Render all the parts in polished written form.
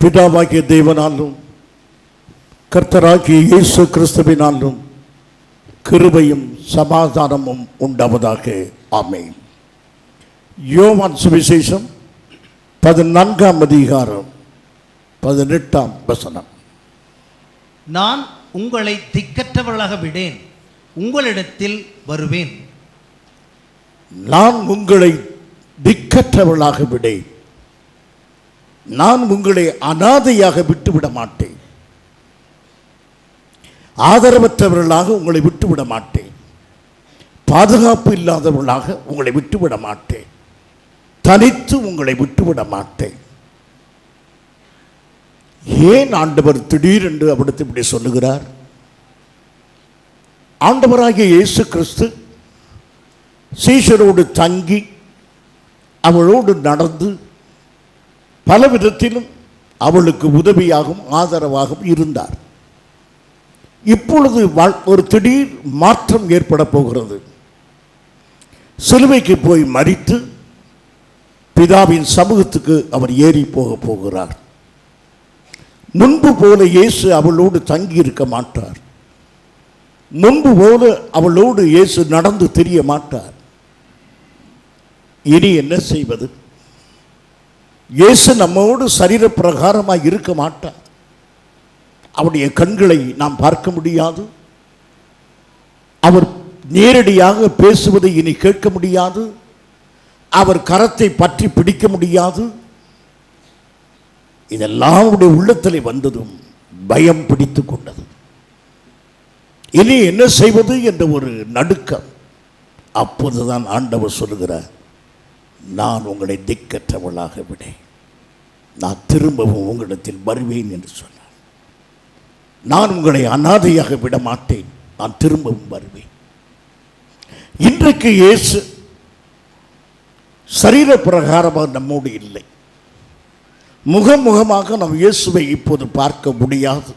பிதாவாகிய தேவனாலும் கர்த்தராகிய இயேசு கிறிஸ்துவினாலும் கிருபையும் சமாதானமும் உண்டாவதாக. ஆமென். யோவான் சுவிசேஷம் 14ஆம் அதிகாரம் 18ஆம் வசனம். நான் உங்களை திக்கற்றவர்களாக விடேன், உங்களிடத்தில் வருவேன். நான் உங்களை திக்கற்றவர்களாக விடேன், நான் உங்களை அனாதையாக விட்டுவிட மாட்டேன். ஆதரவற்றவர்களாக உங்களை விட்டுவிட மாட்டேன். பாதுகாப்பு இல்லாதவர்களாக உங்களை விட்டுவிட மாட்டேன். தனித்து உங்களை விட்டுவிட மாட்டேன். ஏன் ஆண்டவர் திடீரென்று அவருக்கு இப்படி சொல்லுகிறார்? ஆண்டவராகிய இயேசு கிறிஸ்து சீஷரோடு தங்கி அவளோடு நடந்து பல விதத்திலும் அவளுக்கு உதவியாகவும் ஆதரவாகவும் இருந்தார். இப்பொழுது ஒரு திடீர் மாற்றம் ஏற்பட போகிறது. சிலுவைக்கு போய் மரித்து பிதாவின் சமூகத்துக்கு அவர் ஏறி போக போகிறார். முன்பு போல இயேசு அவளோடு தங்கி இருக்க மாட்டார். முன்பு போல அவளோடு இயேசு நடந்து தெரிய மாட்டார். இனி என்ன செய்வது? இயேசு நம்மோடு சரீர பிரகாரமாக இருக்க மாட்டார். அவருடைய கண்களை நாம் பார்க்க முடியாது. அவர் நேரடியாக பேசுவதை இனி கேட்க முடியாது. அவர் கரத்தை பற்றி பிடிக்க முடியாது. இதெல்லாம் அவருடைய உள்ளத்தில் வந்ததும் பயம் பிடித்து கொண்டது. இனி என்ன செய்வது என்ற ஒரு நடுக்கம். அப்போதுதான் ஆண்டவர் சொல்லுகிறார், நான் உங்களை திக்கற்றவளாக விடேன், நான் திரும்பவும் உங்களிடத்தில் வருவேன் என்று சொன்னார். நான் உங்களை அனாதையாக விட மாட்டேன், நான் திரும்பவும் வருவேன். இன்றைக்கு இயேசு சரீர பிரகாரமாக நம்மோடு இல்லை. முகமுகமாக நாம் இயேசுவை இப்போது பார்க்க முடியாது.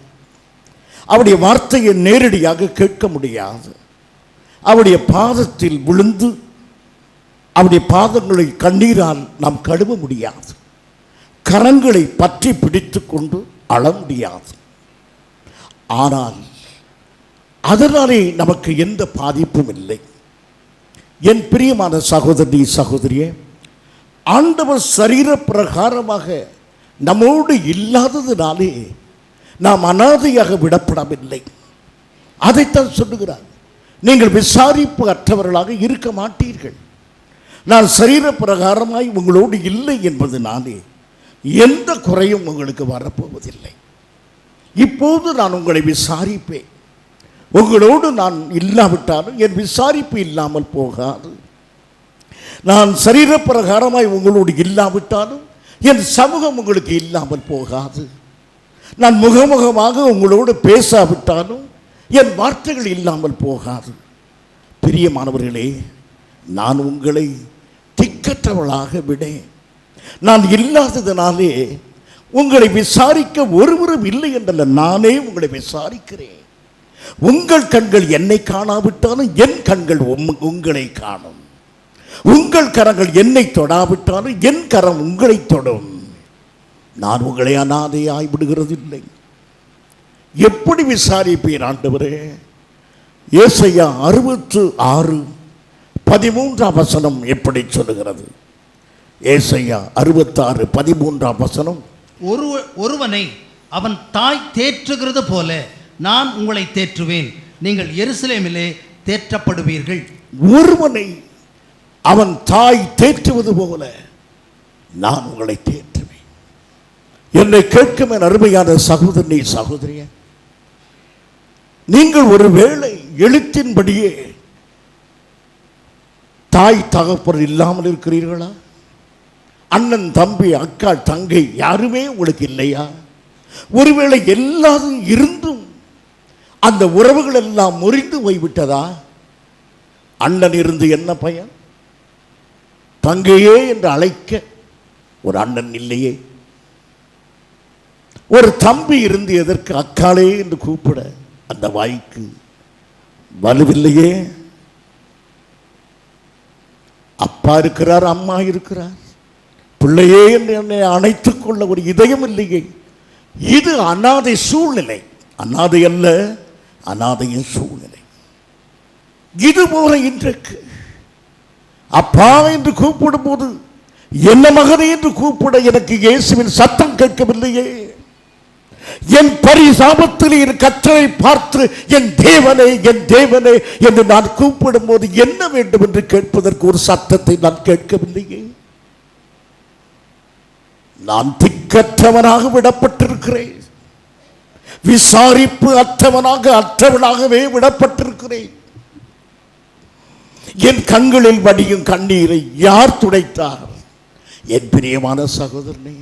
அவருடைய வார்த்தையை நேரடியாக கேட்க முடியாது. அவருடைய பாதத்தில் விழுந்து அவருடைய பாதங்களை கண்ணீரால் நாம் கழுவ முடியாது. கரங்களை பற்றி பிடித்து கொண்டு அழ முடியாது. ஆனால் அதனாலே நமக்கு எந்த பாதிப்பும் இல்லை. என் பிரியமான சகோதரி சகோதரியே, ஆண்டவர் சரீர பிரகாரமாக நம்மோடு இல்லாததினாலே நாம் அனாதையாக விடப்படவில்லை. அதைத்தான் சொல்லுகிறார், நீங்கள் விசாரிப்பு அற்றவர்களாக இருக்க மாட்டீர்கள். நான் சரீர பிரகாரமாய் உங்களோடு இல்லை என்பதனாலே எந்த குறையும் உங்களுக்கு வரப்போவதில்லை. இப்போது நான் உங்களை விசாரிப்பேன். உங்களோடு நான் இல்லாவிட்டாலும் என் விசாரிப்பு இல்லாமல் போகாது. நான் சரீர பிரகாரமாய் உங்களோடு இல்லாவிட்டாலும் என் சமூகம் உங்களுக்கு இல்லாமல் போகாது. நான் முகமுகமாக உங்களோடு பேசாவிட்டாலும் என் வார்த்தைகள் இல்லாமல் போகாது. பிரியமானவர்களே, நான் உங்களை திக்கற்றவளாக விடேன். நான் இல்லாததினாலே உங்களை விசாரிக்க ஒருவரும் இல்லை என்றல்ல, நானே உங்களை விசாரிக்கிறேன். உங்கள் கண்கள் என்னை காணாவிட்டாலும் என் கண்கள் உங்களை காணும். உங்கள் கரங்கள் என்னை தொடாவிட்டாலும் என் கரம் உங்களை தொடும். நான் உங்களை அனாதையாய் விடுகிறதில்லை. எப்படி விசாரிப்பீர் ஆண்டவரே? ஏசாயா 66:13 வசனம் எப்படி சொல்லுகிறது? ஏசாயா 66:13 ஒருவனை அவன் தாய் தேற்றுகிறது போல நான் உங்களை தேற்றுவேன், நீங்கள் எருசலேமிலே தேற்றப்படுவீர்கள். ஒருவனை அவன் தாய் தேற்றுவது போல நான் உங்களை தேற்றுவேன். என்னை கேட்கும் என் அருமையான சகோதரனே சகோதரியே, நீங்கள் ஒருவேளை எழுத்தின்படியே தாய் தகப்பன் இல்லாமல் இருக்கிறீர்களா? அண்ணன் தம்பி அக்கா தங்கை யாருமே உங்களுக்கு இல்லையா? ஒருவேளை எல்லாரும் இருந்தும் அந்த உறவுகள் எல்லாம் முறிந்து போய்விட்டதா? அண்ணன் இருந்து என்ன பயன்? தங்கையே என்று அழைக்க ஒரு அண்ணன் இல்லையே. ஒரு தம்பி இருந்து எதற்கு அக்காளே என்று கூப்பிட அந்த வாய்க்கு வலுவில்லையே. அப்பா இருக்கிறார், அம்மா இருக்கிறார், பிள்ளையே என்று என்னை அணைத்துக் கொள்ள ஒரு இதயம் இல்லையே. இது அனாதை சூழ்நிலை, அனாதை அல்ல, அனாதையின் சூழ்நிலை. இது போல இன்றைக்கு அப்பா என்று கூப்பிடும் போது என்ன மகனே என்று கூப்பிட எனக்கு இயேசுவின் சத்தம் கேட்கவில்லையே. என் பரிதாபத்தில் என் கர்த்தரை பார்த்து என் தேவனே என் தேவனே என்று நான் கூப்பிடும் போது என்ன வேண்டும் என்று கேட்பதற்கு ஒரு சத்தத்தை நான் கேட்கவில்லையே. நான் திக்கற்றவனாக விடப்பட்டிருக்கிறேன், விசாரிப்பு அற்றவனாகவே விடப்பட்டிருக்கிறேன். என் கண்களில் வடியும் கண்ணீரை யார் துடைத்தார்? என் பிரியமான சகோதரனே,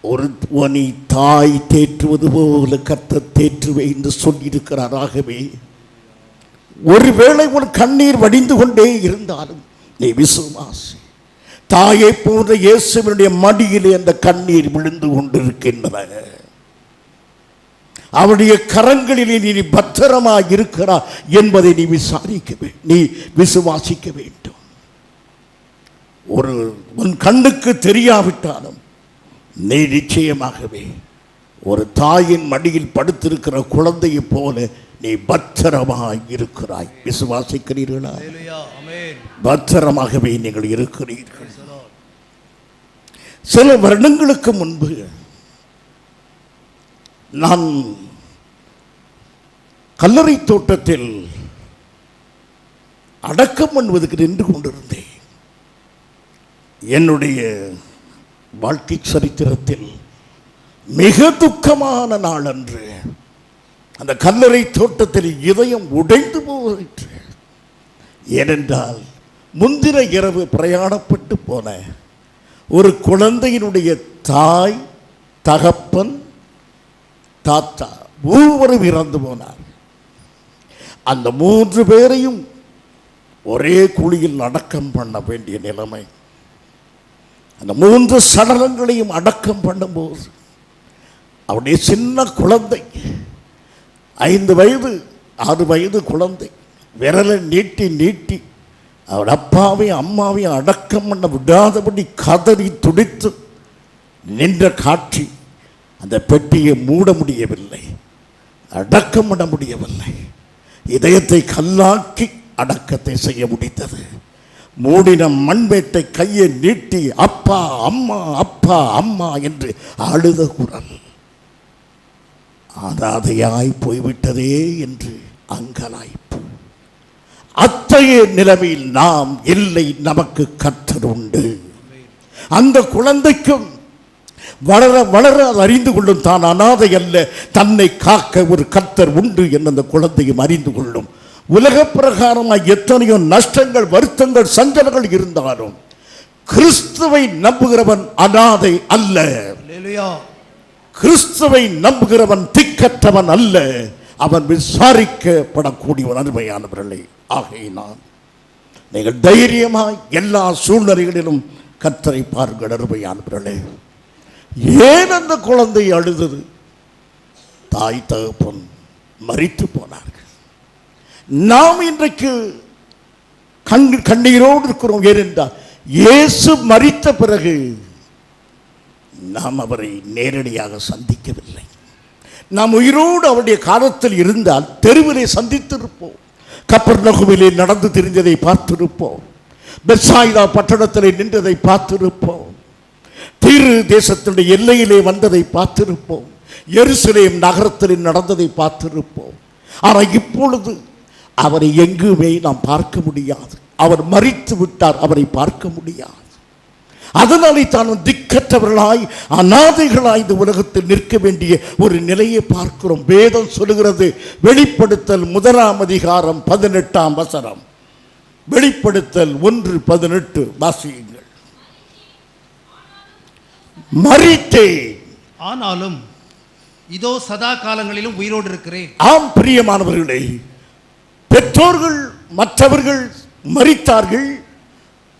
ஒருவனை தாய் தேற்றுவது போல கர்த்தர் தேற்றுவே என்று சொல்லியிருக்கிறார். ஆகவே ஒருவேளை ஒரு கண்ணீர் வடிந்து கொண்டே இருந்தாலும் நீ விசுவாசி. தாயை போன்ற இயேசுவினுடைய மடியிலே அந்த கண்ணீர் விழுந்து கொண்டிருக்கின்றன. அவருடைய கரங்களிலே நீ பத்திரமாக இருக்கிறார் என்பதை நீ விசுவாசிக்க வேண்டும். உன் கண்ணுக்கு தெரியாவிட்டாலும் நீ நிச்சயமாகவே ஒரு தாயின் மடியில் படுத்திருக்கிற குழந்தையை போல நீ பத்திரமாக இருக்கிறாய். விசுவாசிக்கிறீர்களா? பத்திரமாகவே நீங்கள் இருக்கிறீர்கள். சில வருடங்களுக்கு முன்பு நான் கல்லறை தோட்டத்தில் அடக்கம் பண்ணுவதற்கு நின்று கொண்டிருந்தேன். என்னுடைய வாழ்க்கை சரித்திரத்தில் மிக துக்கமான நாள் அன்று அந்த கல்லறை தோட்டத்தில் இதயம் உடைந்து போயிற்று. ஏனென்றால் முந்தின இரவு பிரயாணப்பட்டு போன ஒரு குழந்தையினுடைய தாய், தகப்பன், தாத்தா மூவரும் இறந்து போனார். அந்த 3 பேரையும் ஒரே குழியில் அடக்கம் பண்ண வேண்டிய நிலைமை. அந்த 3 சடலங்களையும் அடக்கம் பண்ணும்போது அவருடைய சின்ன குழந்தை, 5 வயது 6 வயது குழந்தை, விரலை நீட்டி அவர் அப்பாவையும் அம்மாவையும் அடக்கம் பண்ண விடாதபடி கதறி துடித்து நின்ற காட்சி. அந்த பெட்டியை மூட முடியவில்லை, அடக்கம் பண்ண முடியவில்லை. இதயத்தை கல்லாக்கி அடக்கத்தை செய்ய முடிந்தது. மூடின மண்பேட்டை கையை நீட்டி அப்பா அம்மா அப்பா அம்மா என்று அழுத குரல். அனாதையாய் போய்விட்டதே என்று அங்கலாய்ப்பு. அத்தகைய நிலைமையில் நாம் இல்லை, நமக்கு கர்த்தர் உண்டு. அந்த குழந்தைக்கும் வளர வளர அறிந்து கொள்ளும் தான் அனாதை அல்ல, தன்னை காக்க ஒரு கர்த்தர் உண்டு என்று அந்த குழந்தையும் அறிந்து கொள்ளும். உலக பிரகாரமாக எத்தனையோ நஷ்டங்கள், வருத்தங்கள், சஞ்சலங்கள் இருந்தாலும் கிறிஸ்துவை நம்புகிறவன் அனாதை அல்ல. கிறிஸ்துவை நம்புகிறவன் திக்கற்றவன் அல்ல, அவன் விசாரிக்கப்படக்கூடியவன். அருமையானவர்களே, ஆகையினால் நீங்கள் தைரியமாய் எல்லா சூழ்நிலைகளிலும் கர்த்தரை பாருங்கள். அருமையானவர்களே, ஏன் அந்த குழந்தை அழுதது? தாய் தகப்பன் மரித்து போனார்கள். நாம் இன்றைக்கு கண்ணீரோடு இருக்கிறோம். ஏனென்றால் இயேசு மரித்த பிறகு நாம் அவரை நேரடியாக சந்திக்கவில்லை. நாம் உயிரோடு அவருடைய காலத்தில் இருந்தால் தெருவிலே சந்தித்திருப்போம், கப்பர்நகூமிலே நடந்து திரிந்ததை பார்த்திருப்போம், பெத்சாயிதா பட்டணத்திலே நின்றதை பார்த்திருப்போம், தீரு தேசத்தினுடைய எல்லையிலே வந்ததை பார்த்திருப்போம், எருசலேம் நகரத்தில் நடந்ததை பார்த்திருப்போம். ஆனால் இப்பொழுது அவரை எங்குமே நாம் பார்க்க முடியாது. அவர் மரித்து விட்டார், அவரை பார்க்க முடியாது. அதனாலே தான் திக்கற்றவர்களாய் அநாதைகளாய் இந்த உலகத்தில் நிற்க வேண்டிய ஒரு நிலையை பார்க்கிறோம். வேதம் சொல்லுகிறது, வெளிப்படுத்தல் 1 அதிகாரம் 18 வசனம். வெளிப்படுத்தல் 1:18 வாசியுங்கள். மரித்தேன், ஆனாலும் இதோ சதா காலங்களிலும் உயிரோடு இருக்கிறேன். ஆம் பிரியமானவர்களே, பெற்றோர்கள் மற்றவர்கள் மரித்தார்கள்,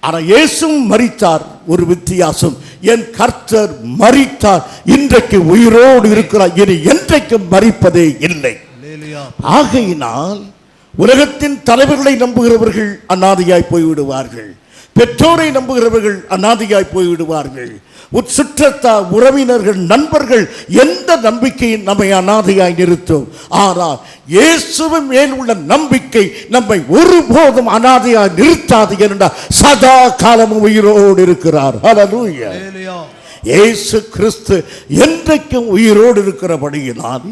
ஆனால் இயேசுவும் மரித்தார். ஒரு வித்தியாசம், என் கர்த்தர் மரித்தார், இன்றைக்கு உயிரோடு இருக்கிறார், இனி என்றைக்கும் மரிப்பதே இல்லை. ஆகையினால் உலகத்தின் தலைவர்களை நம்புகிறவர்கள் அநாதையாய் போய்விடுவார்கள். பெற்றோரை நம்புகிறவர்கள் அநாதியாய் போய்விடுவார்கள். சுற்றத்தார், உறவினர்கள், நண்பர்கள் எந்த நம்பிக்கையும் நம்மை அநாதியாய் நிறுத்தும். ஆனால் இயேசுவின் மேல் உள்ள நம்பிக்கை நம்மை ஒருபோதும் அநாதியாய் நிறுத்தாது என்றால் சதா காலமும் உயிரோடு இருக்கிறார். ஹல்லேலூயா. இயேசு கிறிஸ்து என்றைக்கும் உயிரோடு இருக்கிறபடியினால்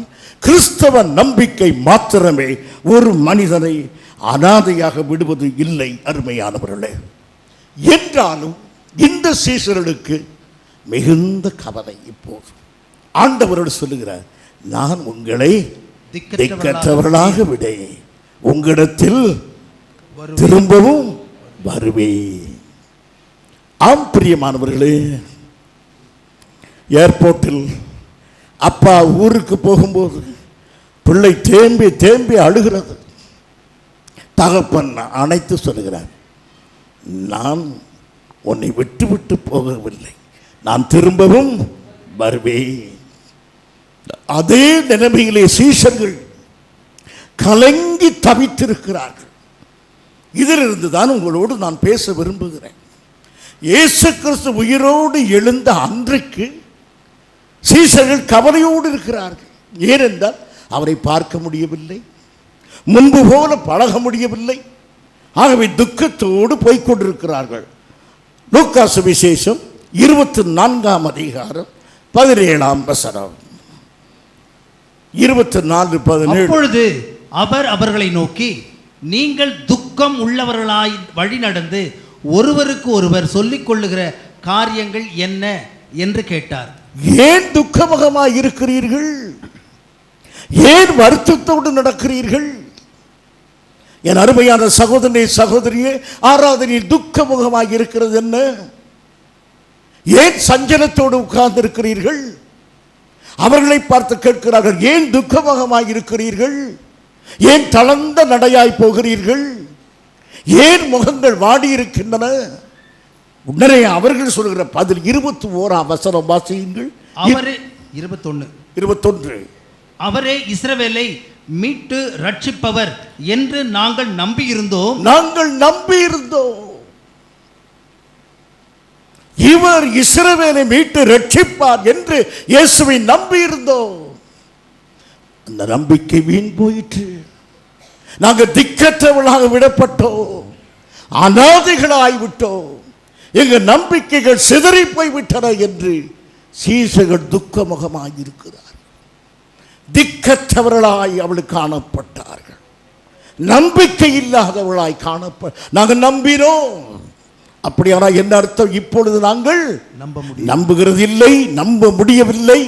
கிறிஸ்தவ நம்பிக்கை மாத்திரமே ஒரு மனிதனை அநாதையாக விடுவது இல்லை. அருமையானவர்களே, என்றாலும் இந்த சீசர்களுக்கு மிகுந்த கவலை. இப்போது ஆண்டவரோடு சொல்லுகிறார், நான் உங்களை திக்கற்றவர்களாக விடேன், உங்களிடத்தில் திரும்பவும் வருவேன். ஆம் பிரியமானவர்களே, ஏர்போர்ட்டில் அப்பா ஊருக்கு போகும்போது பிள்ளை தேம்பி தேம்பி அழுகிறது. தகப்பன் அணைத்து சொல்லுகிறார், நான் உன்னை விட்டு விட்டு போகவில்லை, நான் திரும்பவும் வருவேன். அதே நிலைமையிலே சீஷர்கள் கலங்கி தவித்திருக்கிறார்கள். இதிலிருந்து தான் உங்களோடு நான் பேச விரும்புகிறேன். இயேசு கிறிஸ்து உயிரோடு எழுந்த அன்றைக்கு சீஷர்கள் கவலையோடு இருக்கிறார்கள். ஏனென்றால் அவரை பார்க்க முடியவில்லை, முன்பு போல பழக முடியவில்லை. ஆகவே துக்கத்தோடு போய்கொண்டிருக்கிறார்கள். லூக்கா சுவிசேஷம் 24ஆம் அதிகாரம் 17ஆம் வசனம். 24:17. அப்பொழுது அவர் அவர்களை நோக்கி, நீங்கள் துக்கம் உள்ளவர்களாய் வழி நடந்து ஒருவருக்கு ஒருவர் சொல்லிக் கொள்ளுகிற காரியங்கள் என்ன என்று கேட்டார். ஏன் துக்கமுகமாய் இருக்கிறீர்கள்? ஏன் வருத்தத்தோடு நடக்கிறீர்கள்? என் அருமையான சகோதரனே, சகோதரியே, ஆராதனையில் துக்கமுகமாய் இருக்கிறது என்ன? ஏன் சஞ்சலத்தோடு உட்கார்ந்து இருக்கிறீர்கள்? அவர்களை பார்த்து கேட்கிறார்கள், ஏன் துக்கமுகமாய் இருக்கிறீர்கள்? ஏன் தளர்ந்த நடையாய் போகிறீர்கள்? ஏன் முகங்கள் வாடி இருக்கின்றன? உடனே அவர்கள் சொல்கிற பதில் 21ஆம் வசனம் வாசியுங்கள். அவரே 21 அவரே இஸ்ரவேலை மீட்டு ரட்சிப்பவர் என்று நாங்கள் நம்பியிருந்தோம். இவர் இஸ்ரவேலை மீட்டு ரட்சிப்பார் என்று இயேசுவை நம்பியிருந்தோம். அந்த நம்பிக்கை வீண் போயிற்று. நாங்கள் திக்கற்றவர்களாக விடப்பட்டோம், அநாதைகளாகிவிட்டோம், எங்கள் நம்பிக்கைகள் சிதறி போய்விட்டன என்று சீஷர்கள் துக்கமுகமாயிருக்கிறார். திக்கற்றவர்களாய் அவளுக்கு காணப்பட்டார்கள், நம்பிக்கை இல்லாதவர்களாய் நாங்கள் நம்பினோம். அப்படியானால் என்ன அர்த்தம்? இப்பொழுது நாங்கள் நம்புகிறது இல்லை, நம்ப முடியவில்லை.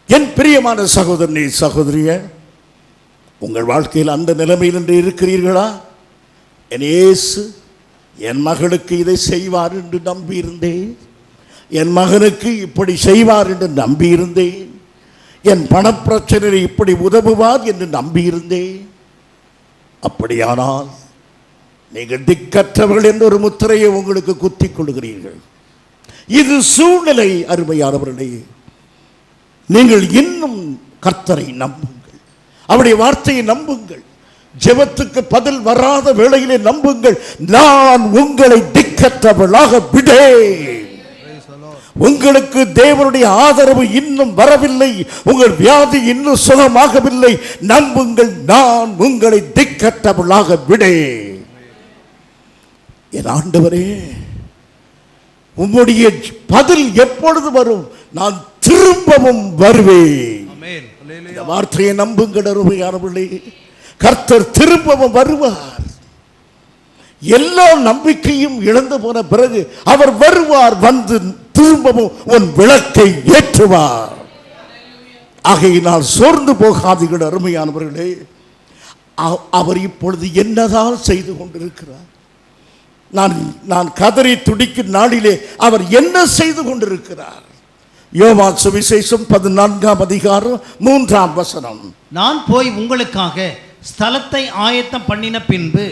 என் பிரியமான சகோதரனே, சகோதரிய, உங்கள் வாழ்க்கையில் அந்த நிலைமையில் என்று இருக்கிறீர்களா? என் இயேசு என் மகளுக்கு இதை செய்வார் என்று நம்பியிருந்தேன், என் மகனுக்கு இப்படி செய்வார் என்று நம்பியிருந்தேன், என் பணப்பிரச்சனையை இப்படி உதவுவார் என்று நம்பியிருந்தேன். அப்படியானால் நீங்கள் திக்கற்றவர்கள் என்ற ஒரு முத்திரையை உங்களுக்கு குத்திக் கொள்கிறீர்கள். இது சூழ்நிலை. அருமையானவர்களே, நீங்கள் இன்னும் கர்த்தரை நம்புங்கள், அவருடைய வார்த்தையை நம்புங்கள், ஜெபத்துக்கு பதில் வராத வேளையிலே நம்புங்கள். நான் உங்களை திக்கற்றவர்களாக விடேன். உங்களுக்கு தேவனுடைய ஆதரவு இன்னும் வரவில்லை, உங்கள் வியாதி இன்னும் சுகமாகவில்லை, நம்புங்கள், நான் உங்களை திக்கற்றவர்களாக விடேன். என் ஆண்டவரே, உம்முடைய பதில் எப்பொழுது வரும்? நான் திரும்பவும் வருவேன். இந்த வார்த்தையை நம்புங்கள் அருமையானவர்களே, கர்த்தர் திரும்பவும் வருவார். எல்லா நம்பிக்கையும் இழந்து போன பிறகு அவர் வருவார், வந்து திரும்பவும் உன் விளக்கை ஏற்றுவார். ஆகையினால் சோர்ந்து போகாதீர்கள் அருமையானவர்களே. அவர் இப்பொழுது என்னதான் செய்து கொண்டிருக்கிறார்? நான் கதறி துடிக்கும் நாளிலே அவர் என்ன செய்து கொண்டிருக்கிறார்? யோவான் சுவிசேஷம் 14ஆம் அதிகாரம் 3ஆம் வசனம். நான் போய் உங்களுக்காக ஸ்தலத்தை ஆயத்தம் பண்ணின பின்பு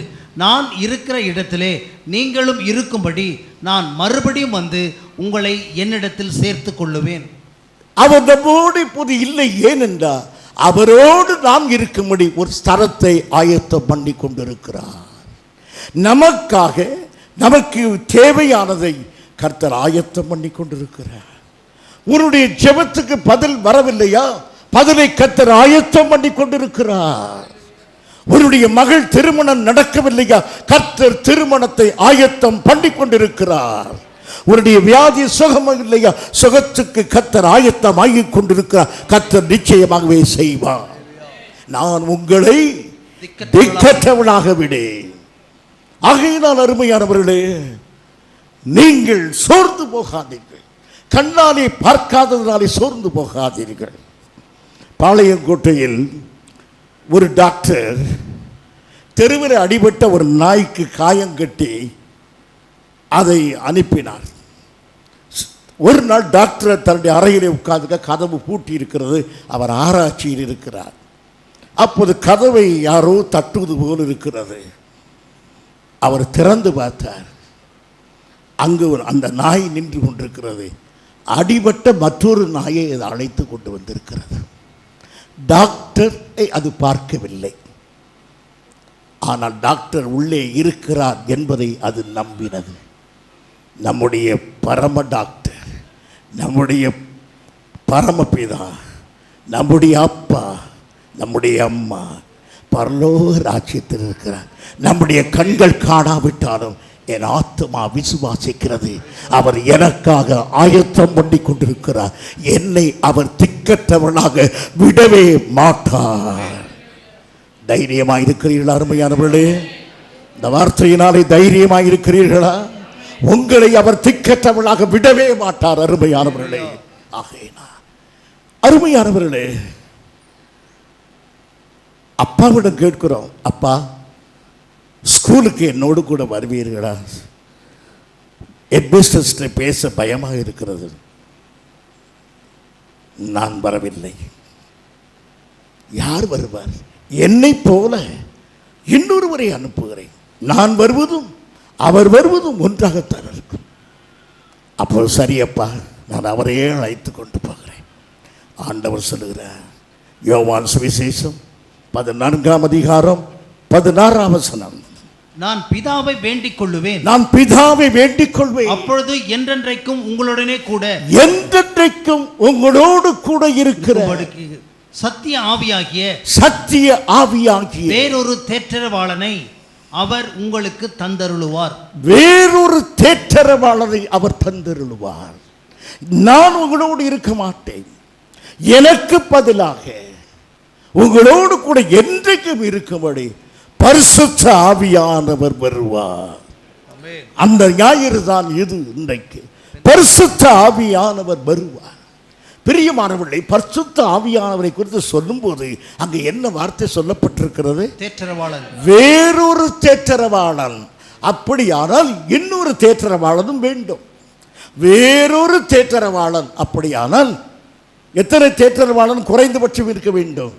நான் இருக்கிற இடத்திலே நீங்களும் இருக்கும்படி நான் மறுபடியும் வந்து உங்களை என்னிடத்தில் சேர்த்து கொள்ளுவேன். அவர் நம்மோடு இப்போது இல்லை. ஏனென்றால் அவரோடு நாம் இருக்கும்படி ஒரு ஸ்தலத்தை ஆயத்தம் பண்ணி கொண்டிருக்கிறார். நமக்காக நமக்கு தேவையானதை கர்த்தர் ஆயத்தம் பண்ணி கொண்டிருக்கிறார். உன்னுடைய ஜெபத்துக்கு பதில் வரவில்லையா? பதிலை கர்த்தர் ஆயத்தம் பண்ணி கொண்டிருக்கிறார். உன்னுடைய மகள் திருமணம் நடக்கவில்லையா? கர்த்தர் திருமணத்தை ஆயத்தம் பண்ணி கொண்டிருக்கிறார். உன்னுடைய வியாதி சுகம் இல்லையா? சுகத்துக்கு கர்த்தர் ஆயத்தம் ஆகி கொண்டிருக்கிறார். கர்த்தர் நிச்சயமாகவே செய்வார். நான் உங்களை திக்கற்றவனாக விடேன். ஆகையினால் அருமையானவர்களே, நீங்கள் சோர்ந்து போகாதீர்கள். கண்ணாலே பார்க்காததினாலே சோர்ந்து போகாதீர்கள். பாளையங்கோட்டையில் ஒரு டாக்டர் தெருவில் அடிபட்ட ஒரு நாய்க்கு காயம் கட்டி அதை அனுப்பினார். ஒரு நாள் டாக்டர் தன்னுடைய அறையிலே உட்கார்ந்து கதவு பூட்டி இருக்கிறது. அவர் ஆராய்ச்சியில் இருக்கிறார். அப்போது கதவை யாரோ தட்டுவது போல் இருக்கிறது. அவர் திறந்து பார்த்தார். அங்கு அந்த நாய் நின்று கொண்டிருக்கிறது. அடிபட்ட மற்றொரு நாயை அதை அழைத்து கொண்டு வந்திருக்கிறது. டாக்டரை அது பார்க்கவில்லை. ஆனால் டாக்டர் உள்ளே இருக்கிறார் என்பதை அது நம்பினது. நம்முடைய பரம டாக்டர், நம்முடைய பரமபிதா, நம்முடைய அப்பா, நம்முடைய அம்மா பரலோக ராஜ்யத்தில் இருக்கிறார். நம்முடைய கண்கள் காணாவிட்டாலும் என் ஆத்மா விசுவாசிக்கிறது. அவர் எனக்காக ஆயத்தம் பண்ணி கொண்டிருக்கிறார். என்னை அவர் திக்கற்றவனாக விடவே மாட்டார். தைரியமாக இருக்கிறீர்களா அருமையானவர்களே? இந்த வார்த்தையினாலே தைரியமாக இருக்கிறீர்களா? உங்களை அவர் திக்கற்றவனாக விடவே மாட்டார் அருமையானவர்களே. ஆகையினா அருமையானவர்களே, அப்பாவிடம் கேட்கிறோம், அப்பா ஸ்கூலுக்கு என்னோடு கூட வருவீர்களா? ஹெட்மிஸ்ட்ரஸ்ட பேச பயமாக இருக்கிறது. நான் வரவில்லை. யார் வருவார்? என்னை போல இன்னொருவரை அனுப்புகிறேன். நான் வருவதும் அவர் வருவதும் ஒன்றாகத்தான் இருக்கும். அப்போ சரியப்பா, நான் அவரையே அழைத்து கொண்டு போகிறேன். ஆண்டவர் சொல்லுகிறார், யோவான் சுவிசேஷம் 14ஆம் அதிகாரம் 16ஆம் வசனம், நான் பிதாவை வேண்டிக் கொள்ளுவேன், நான் பிதாவை வேண்டிக் கொள்வேன், அப்பொழுது என்றென்றைக்கும் உங்களுடனே கூட, என்றென்றைக்கும் உங்களோடு கூட இருக்கிற சத்திய ஆவியாகிய, சத்திய ஆவியாகிய வேறொரு தேற்றரவாளனை அவர் உங்களுக்கு தந்தருளுவார். வேறொரு தேற்றரவாளனை அவர் தந்தருளுவார். நான் உங்களோடு இருக்க மாட்டேன். எனக்கு பதிலாக உங்களோடு கூட என்றைக்கும் இருக்கும்படி பரிசுத்த ஆவியானவர் வருவார். அந்த ஞாயிறு தான் இது. இன்றைக்கு பரிசுத்த ஆவியானவர் வருவார். பிரியமானவர்களே, பரிசுத்த ஆவியானவரை குறித்து சொல்லும் போது அங்கு என்ன வார்த்தை சொல்லப்பட்டிருக்கிறது? தேற்றரவாளன், வேறொரு தேற்றரவாளன். அப்படியானால் இன்னொரு தேற்றரவாளனும் வேண்டும். வேறொரு தேற்றரவாளன். அப்படியானால் எத்தனை தேற்றரவாளன் குறைந்தபட்சம் இருக்க வேண்டும்?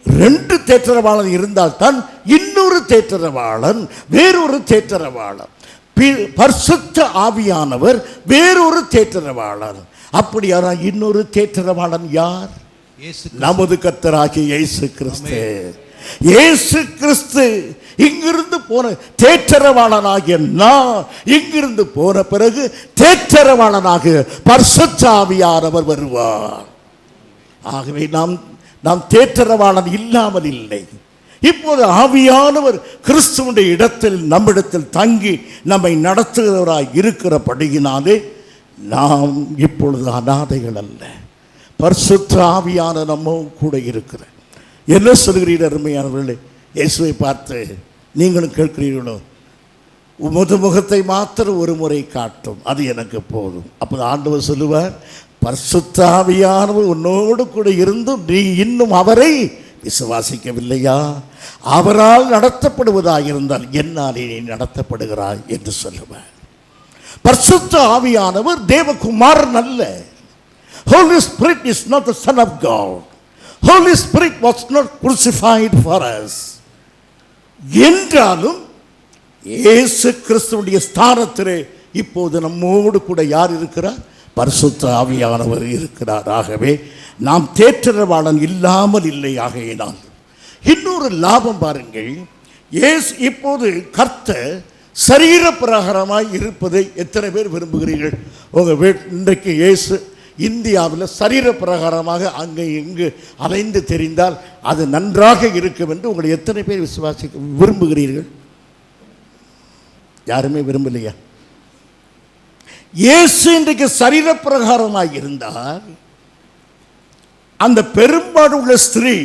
2 தேற்றரவாளன் இருந்தால் தான் இன்னொரு தேற்றரவாளன், வேறொரு தேற்றரவாளன். பரிசுத்த ஆவியானவர் வேறொரு தேற்றரவாளன். அப்படியானால் இன்னொரு தேற்றரவாளன் யார்? நமது கர்த்தராகிய இயேசு கிறிஸ்து. இயேசு கிறிஸ்து இங்கிருந்து போன தேற்றரவாளனாகிய நான் இங்கிருந்து போன பிறகு தேற்றரவாளனாக பரிசுத்த ஆவியானவர் வருவார். ஆகவே நாம் தேற்றரவாளன் இல்லாமல் இல்லை. இப்போது ஆவியானவர் கிறிஸ்துவுடைய இடத்தில் நம்மிடத்தில் தங்கி நம்மை நடத்துகிறவராய் இருக்கிறபடியினாலே நாம் இப்பொழுது அநாதைகள் அல்ல. பரிசுத்த ஆவியான நம்ம கூட இருக்கிற. என்ன சொல்கிறீர்கள் அருமையானவர்களே? இயேசுவை பார்த்து நீங்களும் கேட்கிறீர்களோ, உமது முகத்தை மாத்திரம் ஒரு முறை காட்டும், அது எனக்கு போதும். அப்போது ஆண்டவர் சொல்லுவார், பரிசுத்த ஆவியானவர் உன்னோடு கூட இருந்தும் நீ இன்னும் அவரை விசுவாசிக்கவில்லையா? அவரால் நடத்தப்படுவதாயிருந்தால் என்னாலே நீ நடத்தப்படுகிறாய் என்று சொல்லுவார். பரிசுத்த ஆவியானவர் தேவகுமாரன் அல்ல. Holy Spirit is not the Son of God. Holy Spirit was not crucified for us. என்றாலும் இயேசு கிறிஸ்துவுடைய ஸ்தானத்திலே இப்போது நம்மோடு கூட யார் இருக்கிறார்? பரிசுத்த ஆவியானவர் இருக்கிறார். ஆகவே நாம் தேற்றரவாளன் இல்லாமல் இல்லை. ஆகையினால் இன்னொரு லாபம் பாருங்கள். இப்போது கர்த்தர் சரீர பிரகாரமாய் இருப்பதை எத்தனை பேர் விரும்புகிறீர்கள்? உங்கள் இன்றைக்கு இயேசு இந்தியாவில் சரீர பிரகாரமாக அங்கே இங்கு அலைந்து தெரிந்தால் அது நன்றாக இருக்கும் என்று உங்களை எத்தனை பேர் விரும்புகிறீர்கள்? யாருமே விரும்பலையா? இயேசு இன்றைக்கு சரீர பிரகாரமாக இருந்தால் அந்த பெரும்பாடு உள்ள ஸ்திரீ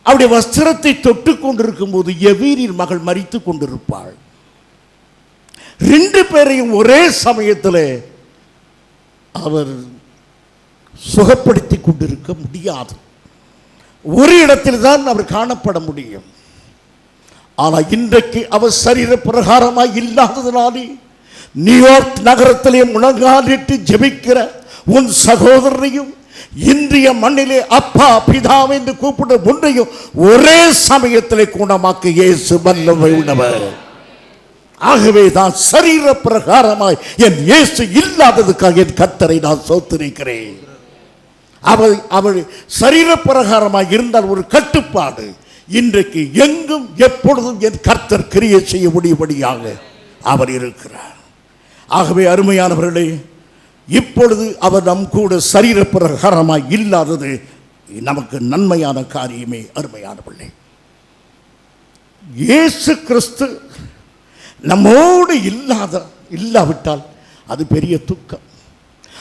அவருடைய வஸ்திரத்தை தொட்டு கொண்டிருக்கும் போது எவீரின் மகள் மரித்து கொண்டிருப்பாள். 2 பேரையும் ஒரே சமயத்தில் அவர் சுகப்படுத்தி கொண்டிருக்க முடியாது. ஒரு இடத்தில் தான் அவர் காணப்பட முடியும். ஆனால் இன்றைக்கு அவர் சரீர பிரகாரமாய் இல்லாததினாலே நியூயார்க் நகரத்திலே முழங்காலிட்டு ஜெபிக்கிற உன் சகோதரனையும் இன்றைய மண்ணிலே அப்பா பிதாவை என்று கூப்பிட ஒன்றையும் ஒரே சமயத்திலே குணமாக்க இயேசு வல்லமை உள்ளவர். ஆகவே தான் சரீர பிரகாரமாய் என் இயேசு இல்லாததுக்காக என் கர்த்தரை நான் ஸ்தோத்திரிக்கிறேன். அவள் சரீர பிரகாரமாக இருந்தால் ஒரு கட்டுப்பாடு. இன்றைக்கு எங்கும் எப்பொழுதும் என் கர்த்தர் கிரியை செய்ய முடியும்படியாக அவர் இருக்கிறார். ஆகவே அருமையானவர்களே, இப்பொழுது அவர் நம் கூட சரீர பிரகாரமாக இல்லாதது நமக்கு நன்மையான காரியமே. அருமையானவர்களே, இயேசு கிறிஸ்து நம்மோடு இல்லாவிட்டால் அது பெரிய துக்கம்.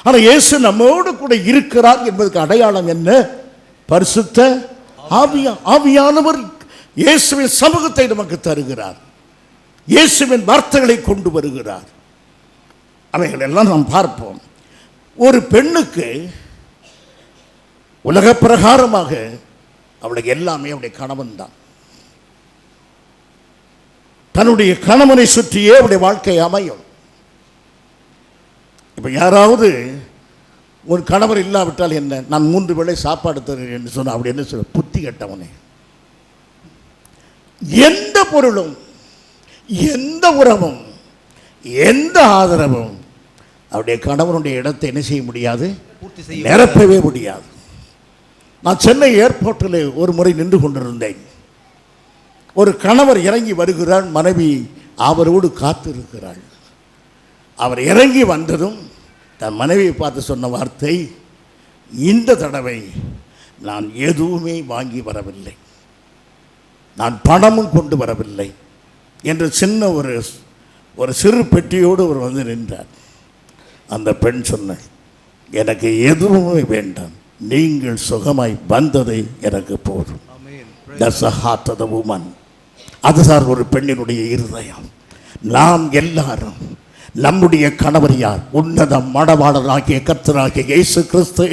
ஆனால் இயேசு நம்மோடு கூட இருக்கிறார் என்பதற்கு அடையாளம் என்ன? பரிசுத்த ஆவியானவர் இயேசுவின் சமூகத்தை நமக்கு தருகிறார். இயேசுவின் வார்த்தைகளை கொண்டு வருகிறார். அவைகள் எல்லாம் நாம் பார்ப்போம். ஒரு பெண்ணுக்கு உலக பிரகாரமாக அவளுக்கு எல்லாமே அவருடைய கணவன் தான். தன்னுடைய கணவனை சுற்றியே அவருடைய வாழ்க்கை அமையும். இப்போ யாராவது ஒரு கணவர் இல்லாவிட்டால் என்ன, நான் 3 வேளை சாப்பாடு தருகிறேன் என்று சொன்னால் அப்படி என்ன சொல்ல, புத்தி கட்டவனே. எந்த பொருளும், எந்த உறவும், எந்த ஆதரவும் அவருடைய கணவனுடைய இடத்தை என்ன செய்ய முடியாது, நிரப்பவே முடியாது. நான் சென்னை ஏர்போர்ட்டில் ஒரு முறை நின்று கொண்டிருந்தேன். ஒரு கணவர் இறங்கி வருகிறார், மனைவி அவரோடு காத்திருக்கிறாள். அவர் இறங்கி வந்ததும் தன் மனைவியை பார்த்து சொன்ன வார்த்தை, இந்த தடவை நான் எதுவுமே வாங்கி வரவில்லை, நான் பணமும் கொண்டு வரவில்லை என்று சின்ன ஒரு சிறு பெட்டியோடு அவர் வந்து நின்றார். அந்த பெண் சொன்னாள், எனக்கு எதுவுமே வேண்டாம், நீங்கள் சுகமாய் வந்ததை எனக்கு போதும். That's the heart of the woman. அதுதான் ஒரு பெண்ணினுடைய இருதயம். நாம் எல்லாரும் நம்முடைய கணவர் யார்? உன்னத மணவாளனாகிய கர்த்தராகிய இயேசு கிறிஸ்து.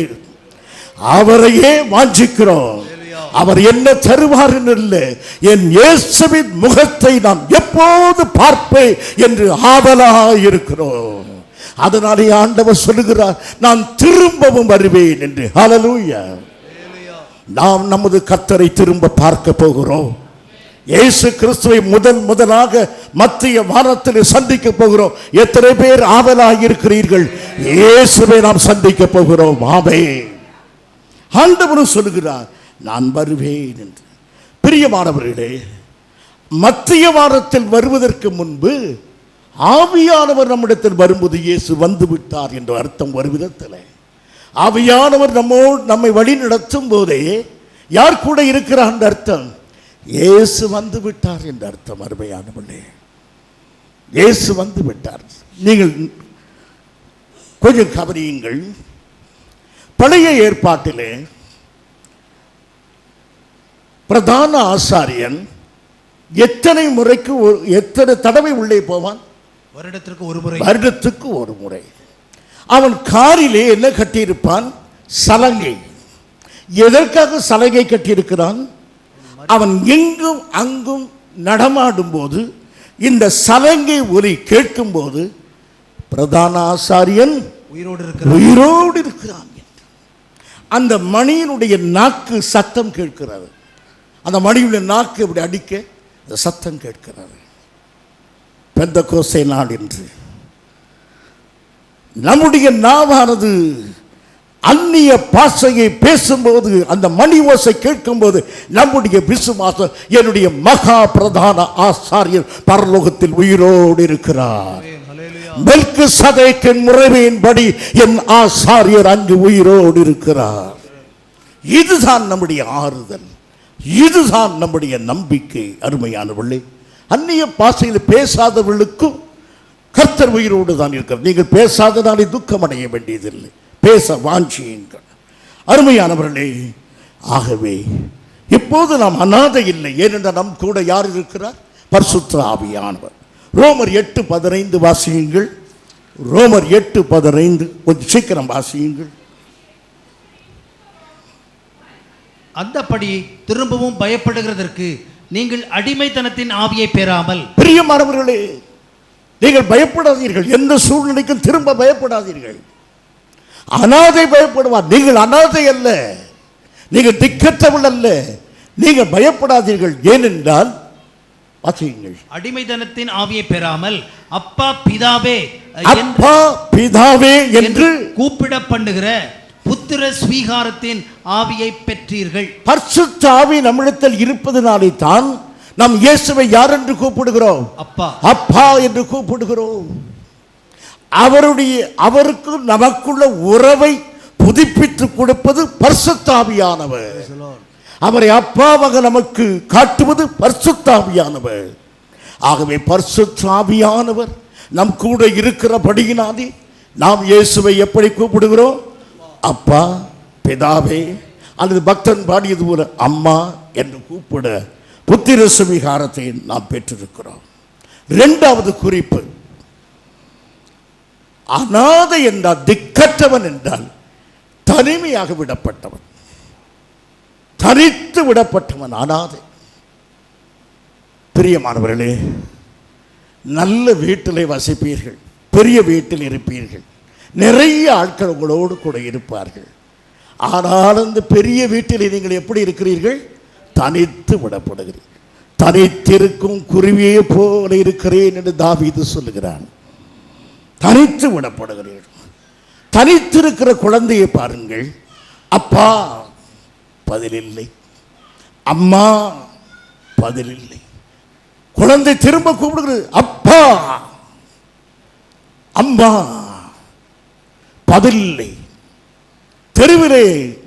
அவரையே வாஞ்சிக்கிறோம். அவர் என்ன தருவார் இல்லை, என் இயேசுவின் முகத்தை நான் எப்போது பார்ப்பேன் என்று ஆவலாக இருக்கிறோம். அதனாலே ஆண்டவர் சொல்லுகிறார், நான் திரும்பவும் வருவேன் என்று. ஹல்லேலூயா. நாம் நமது கர்த்தரை திரும்ப பார்க்க போகிறோம். இயேசு கிறிஸ்துவை முதலாக மத்திய வாரத்தில் சந்திக்க போகிறோம். எத்தனை பேர் ஆவலாக இருக்கிறீர்கள்? இயேசுவை நாம் சந்திக்க போகிறோம். ஆமென். ஆண்டவர் சொல்லுகிறார், நான் வருவேன் என்று. பிரியமானவர்களே, மத்திய வாரத்தில் வருவதற்கு முன்பு ஆவியானவர் நம்மிடத்தில் வரும்போது இயேசு வந்து விட்டார் என்று அர்த்தம். ஒரு விதத்தில் ஆவியானவர் நம்மை வழி நடத்தும் போதே யார் கூட இருக்கிறார் என்ற அர்த்தம்? இயேசு வந்து விட்டார் என்ற அர்த்தம். அருமையானவர்களே, இயேசு வந்து விட்டார். நீங்கள் கொஞ்சம் கவனியுங்கள். பழைய ஏற்பாட்டிலே பிரதான ஆசாரியன் எத்தனை தடவை உள்ளே போவான்? வருடத்துக்கு ஒரு முறை. அவன் காரிலே என்ன கட்டியிருப்பான்? சலங்கை. எதற்காக சலங்கை கட்டியிருக்கிறான்? அவன் எங்கும் அங்கும் நடமாடும் போது இந்த சலங்கை ஒலி கேட்கும் போது பிரதான ஆசாரியன் உயிரோடு இருக்கிறான். அந்த மணியினுடைய நாக்கு சத்தம் கேட்கிறது. அந்த மணியுடைய நாக்கு இப்படி அடிக்க சத்தம் கேட்கிறது. பெந்தெக்கோஸ்தே நாள் என்று நம்முடைய நாவானது அந்நிய பாஷையை பேசும்போது, அந்த மணி ஓசை கேட்கும்போது நம்முடைய விசுவாசம், என்னுடைய மகா பிரதான ஆசாரியர் பரலோகத்தில் உயிரோடு இருக்கிறார், மெல்கிசதேக்கின் முறைமையின்படி என் ஆசாரியர் அங்கு உயிரோடு இருக்கிறார். இதுதான் நம்முடைய ஆறுதல், இதுதான் நம்முடைய நம்பிக்கை. அருமையானவர்களே, அந்நிய பாஷையில் பேசாதவர்களுக்கும் கர்த்தர் உயிரோடு தான் இருக்கிறார். நீங்கள் பேசாதனாலே துக்கம் அடைய வேண்டியதில்லை, பேச வாஞ்சியுங்கள். அருமையானவர்களே, ஆகவே இப்போது நாம் அநாதை இல்லை. ஏனென்றால் நம் கூட யார் இருக்கிறார்? பரிசுத்த ஆவியானவர். ரோமர் 8:15 வாசியுங்கள். ரோமர் 8:15 கொஞ்சம் சீக்கிரம் வாசியுங்கள். அந்தபடி திரும்பவும் பயப்படுகிறதற்கு நீங்கள் அடிமைத்தனத்தின் ஆவியை பெறாமல். பிரியமானவர்களே, நீங்கள் பயப்படாதீர்கள், எந்த சூழ்நிலைக்கும் திரும்ப பயப்படாதீர்கள். அநாதை பயப்படுவார், நீங்கள் அநாதை அல்ல, நீங்கள் திக்கற்றவள் அல்ல, நீங்கள் பயப்படாதீர்கள். ஏனென்றால் வாசியுங்கள், அடிமைத்தனத்தின் ஆவியை பெறாமல் அப்பா பிதாவே, அப்பா பிதாவே என்று கூப்பிட பண்ணுகிற புத்திர ஸ்வீகாரத்தின் ஆவியை பெற்றீர்கள். பரிசுத்த ஆவி நம்மிடத்தில் இருப்பதனாலே தான் நாம் இயேசுவை யார் என்று கூப்பிடுகிறோம்? அப்பா, அப்பா என்று கூப்பிடுகிறோம். அவருக்கு நமக்குள்ள உறவை புதுப்பித்து கொடுப்பது பரிசுத்த ஆவியானவர். அவரை அப்பாவாக நமக்கு காட்டுவது பரிசுத்த ஆவியானவர். ஆகவே பரிசுத்த ஆவியானவர் நம் கூட இருக்கிறபடியினாலே நாம் இயேசுவை எப்படி கூப்பிடுகிறோம்? அப்பா பிதாவே, அல்லது பக்தன் பாடியது போல அம்மா என்று கூப்பிட புத்திர சுவீகாரத்தை நாம் பெற்றிருக்கிறோம். இரண்டாவது குறிப்பு, அநாதை என்றால், திக்கற்றவன் என்றால் தனிமையாக விடப்பட்டவன், தனித்து விடப்பட்டவன் அநாதை. பிரியமானவர்களே, நல்ல வீட்டிலே வசிப்பீர்கள், பெரிய வீட்டில் இருப்பீர்கள், நிறைய ஆட்கள் உங்களோடு கூட இருப்பார்கள். ஆனால் அந்த பெரிய வீட்டில் நீங்கள் எப்படி இருக்கிறீர்கள்? தனித்து விடப்படுகிறீர்கள். தனித்திருக்கும் குருவியை போல இருக்கிறேன் என்று தாவீது சொல்லுகிறான். தனித்து விடப்படுகிறீர்கள். தனித்திருக்கிற குழந்தையை பாருங்கள், அப்பா பதிலில்லை, அம்மா பதிலில்லை. குழந்தை திரும்ப கூப்பிடுகிறது, அப்பா அம்மா, பதிலில்லை. தெருவிலே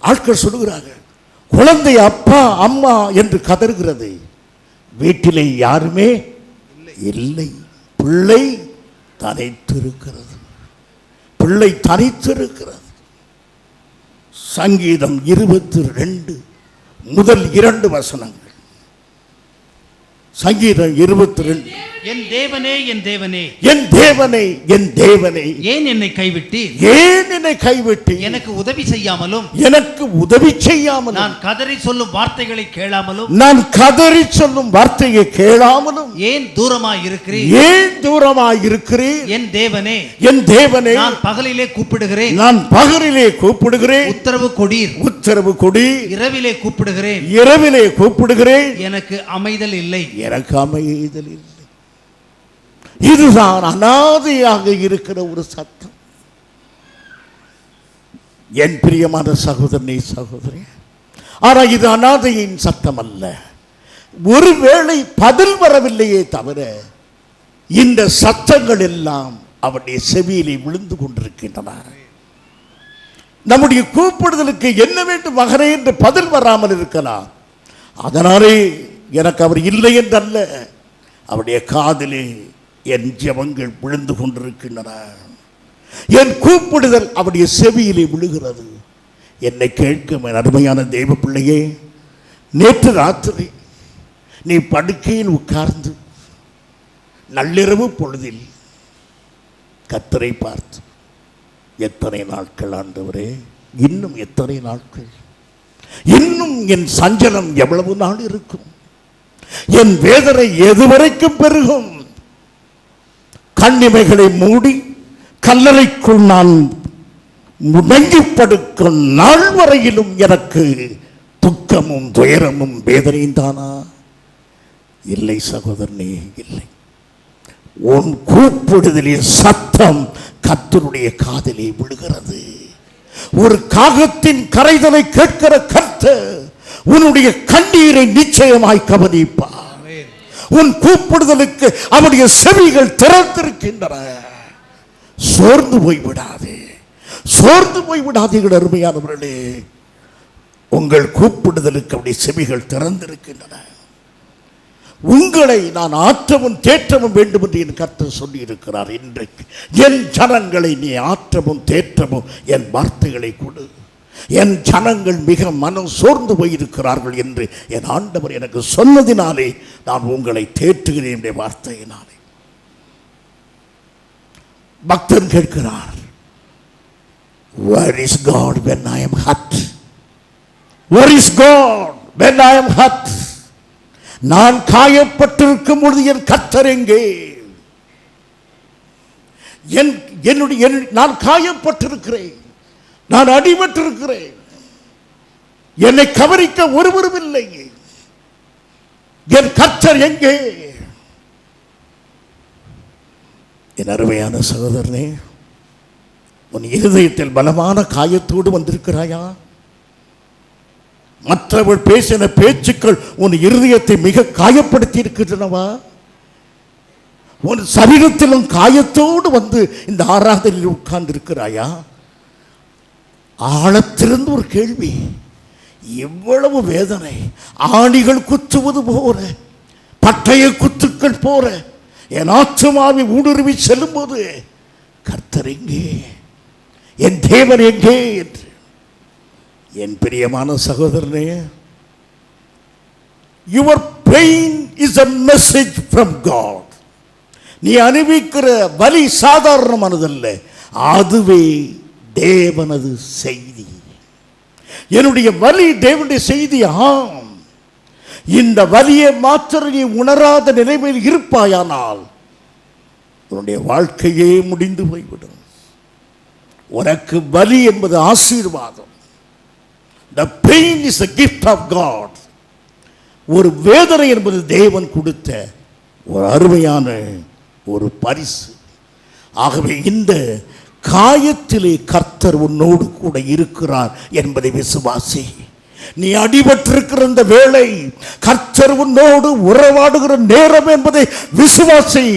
ஆட்கள் சொல்லுகிறார்கள், குழந்தை அப்பா அம்மா என்று கதறுகிறது. வீட்டிலே யாருமே இல்லை. பிள்ளை தனித்திருக்கிறது, பிள்ளை தனித்திருக்கிறது. சங்கீதம் 22 முதல் 2 வசனங்கள். சங்கீதம் 22. என் தேவனே, என் தேவனே, என் தேவனே, என் தேவனே, ஏன் என்னை கைவிட்டீர்? ஏன் என்னை கைவிட்டீர்? எனக்கு உதவி செய்யாமலும், எனக்கு உதவி செய்யாமலும், நான் கதறி சொல்லும் வார்த்தைகளை கேளாமலும், நான் கதறி சொல்லும் வார்த்தையை கேளாமலும் ஏன் தூரமாய் இருக்கிறீர்? ஏன் தூரமாய் இருக்கிறீர்? என் தேவனே, என் தேவனே, நான் பகலிலே கூப்பிடுகிறேன், நான் பகலிலே கூப்பிடுகிறேன், உத்தரவு கொடீர், உத்தரவு கொடீர், இரவிலே கூப்பிடுகிறேன், இரவிலே கூப்பிடுகிறேன், எனக்கு அமைதல் இல்லை, எனக்கு அமைதல் இல்லை. இதுதான் அநாதையாக இருக்கிற ஒரு சத்தம். என் பிரியமான சகோதரனே, சகோதரி, ஆனால் இது அநாதையின் சத்தம் அல்ல. ஒருவேளை பதில் வரவில்லையே தவிர இந்த சத்தங்கள் எல்லாம் அவருடைய செவியிலே விழுந்து கொண்டிருக்கின்றன. நம்முடைய கூப்பிடுதலுக்கு என்ன வேண்டும் மகனே என்று பதில் வராமல் இருக்கலாம். அதனாலே எனக்கு அவர் இல்லை என்றல்ல, அவருடைய காதிலே என் ஜெபங்கள் விழுந்து கொண்டிருக்கின்றன. என் கூப்பிடுதல் அவருடைய செவியிலே விழுகிறது. என்னை கேட்கும் என் அருமையான தெய்வ பிள்ளையே, நேற்று ராத்திரி நீ படுக்கையில் உட்கார்ந்து நள்ளிரவு பொழுதில் கர்த்தரை பார்த்து, எத்தனை நாட்கள் ஆண்டவரே, இன்னும் எத்தனை நாட்கள், இன்னும் என் சஞ்சலம் எவ்வளவு நாள் இருக்கும், என் வேதனை எதுவரைக்கும் பெருகும், கண்ணிமைகளை மூடி கல்லறைக்குள் நான் முடங்கி படுக்கும் நாள் வரையிலும் எனக்கு துக்கமும் துயரமும் வேதனையும் தானா? இல்லை சகோதரனே, இல்லை. உன் கூப்பிடுதலின் சத்தம் கர்த்தருடைய காதிலே விழுகிறது. ஒரு காகத்தின் கரைதலை கேட்கிற கர்த்தர் உன்னுடைய கண்ணீரை நிச்சயமாய் கவனிப்பார். உன் கூப்பிடுதலுக்கு அவருடைய செவிகள் திறந்திருக்கின்றன. சோர்ந்து போய்விடாதே, சோர்ந்து போய்விடாதீர்கள் அருமையானவர்களே. உங்கள் கூப்பிடுதலுக்கு அவருடைய செவிகள் திறந்திருக்கின்றன. உங்களை நான் ஆற்றவும் தேற்றவும் வேண்டும் என்று என் கர்த்தர் சொல்லி இருக்கிறார். இன்றைக்கு என் ஜனங்களை நீ ஆற்றவும் தேற்றவும் என் வார்த்தைகளை கொடு. என் ஜனங்கள் மிக மனம் சோர்ந்து போயிருக்கிறார்கள் என்று என் ஆண்டவர் எனக்கு சொன்னதினாலே நான் உங்களை தேற்றுகிறேன் என்ற வார்த்தையினாலே. பக்தன் கேட்கிறார், where is God when I am hurt? Where is God when I am hurt? நான் காயப்பட்டிருக்கும் பொழுது என் கர்த்தர் எங்கே? நான் காயப்பட்டிருக்கிறேன், நான் அடிபட்டிருக்கிறேன், என்னை கவனிக்க ஒருவரும் இல்லை, என் கர்த்தர் எங்கே? என் அருமையான சகோதரனே, உன் இருதயத்தில் பலமான காயத்தோடு வந்திருக்கிறாயா? மற்றவர்கள் பேசின பேச்சுக்கள் உன் இருதயத்தை மிக காயப்படுத்தி இருக்கின்றனவா? உன் சரீரத்திலும் காயத்தோடு வந்து இந்த ஆராதனையில் உட்கார்ந்து இருக்கிறாயா? ஆழத்திலிருந்து ஒரு கேள்வி, எவ்வளவு வேதனை! ஆணிகள் குத்துவது போல, பட்டய குத்துக்கள் போல என் ஆத்துமாவை ஊடுருவி செல்லும் போது கர்த்தர் எங்கே, என் தேவன் எங்கே என்று. என் பிரியமான சகோதரனே, your pain is a message from God. நீ அனுபவிக்கிற வலி சாதாரணமானதல்ல, அதுவே தேவனது செய்தி. என்னுடைய வலி தேவனுடைய செய்தி. ஆம், இந்த வலியை மாத்திரம் நீ உணராத நிலைமையில் இருப்பாயானால் உன்னுடைய வாழ்க்கையே முடிந்து போய்விடும். உனக்கு வலி என்பது ஆசீர்வாதம். The pain is a gift of God. ஒரு வேதனை என்பது தேவன் கொடுத்த ஒரு அருமையான ஒரு பரிசு. ஆகவே இந்த காயத்திலே கர்த்தர் உன்னோடு கூட இருக்கிறார் என்பதை விசுவாசி. நீ அடிபட்டிருக்கிற இந்த வேளை கர்த்தர் உன்னோடு உறவாடுகிற நேரம் என்பதை விசுவாசி.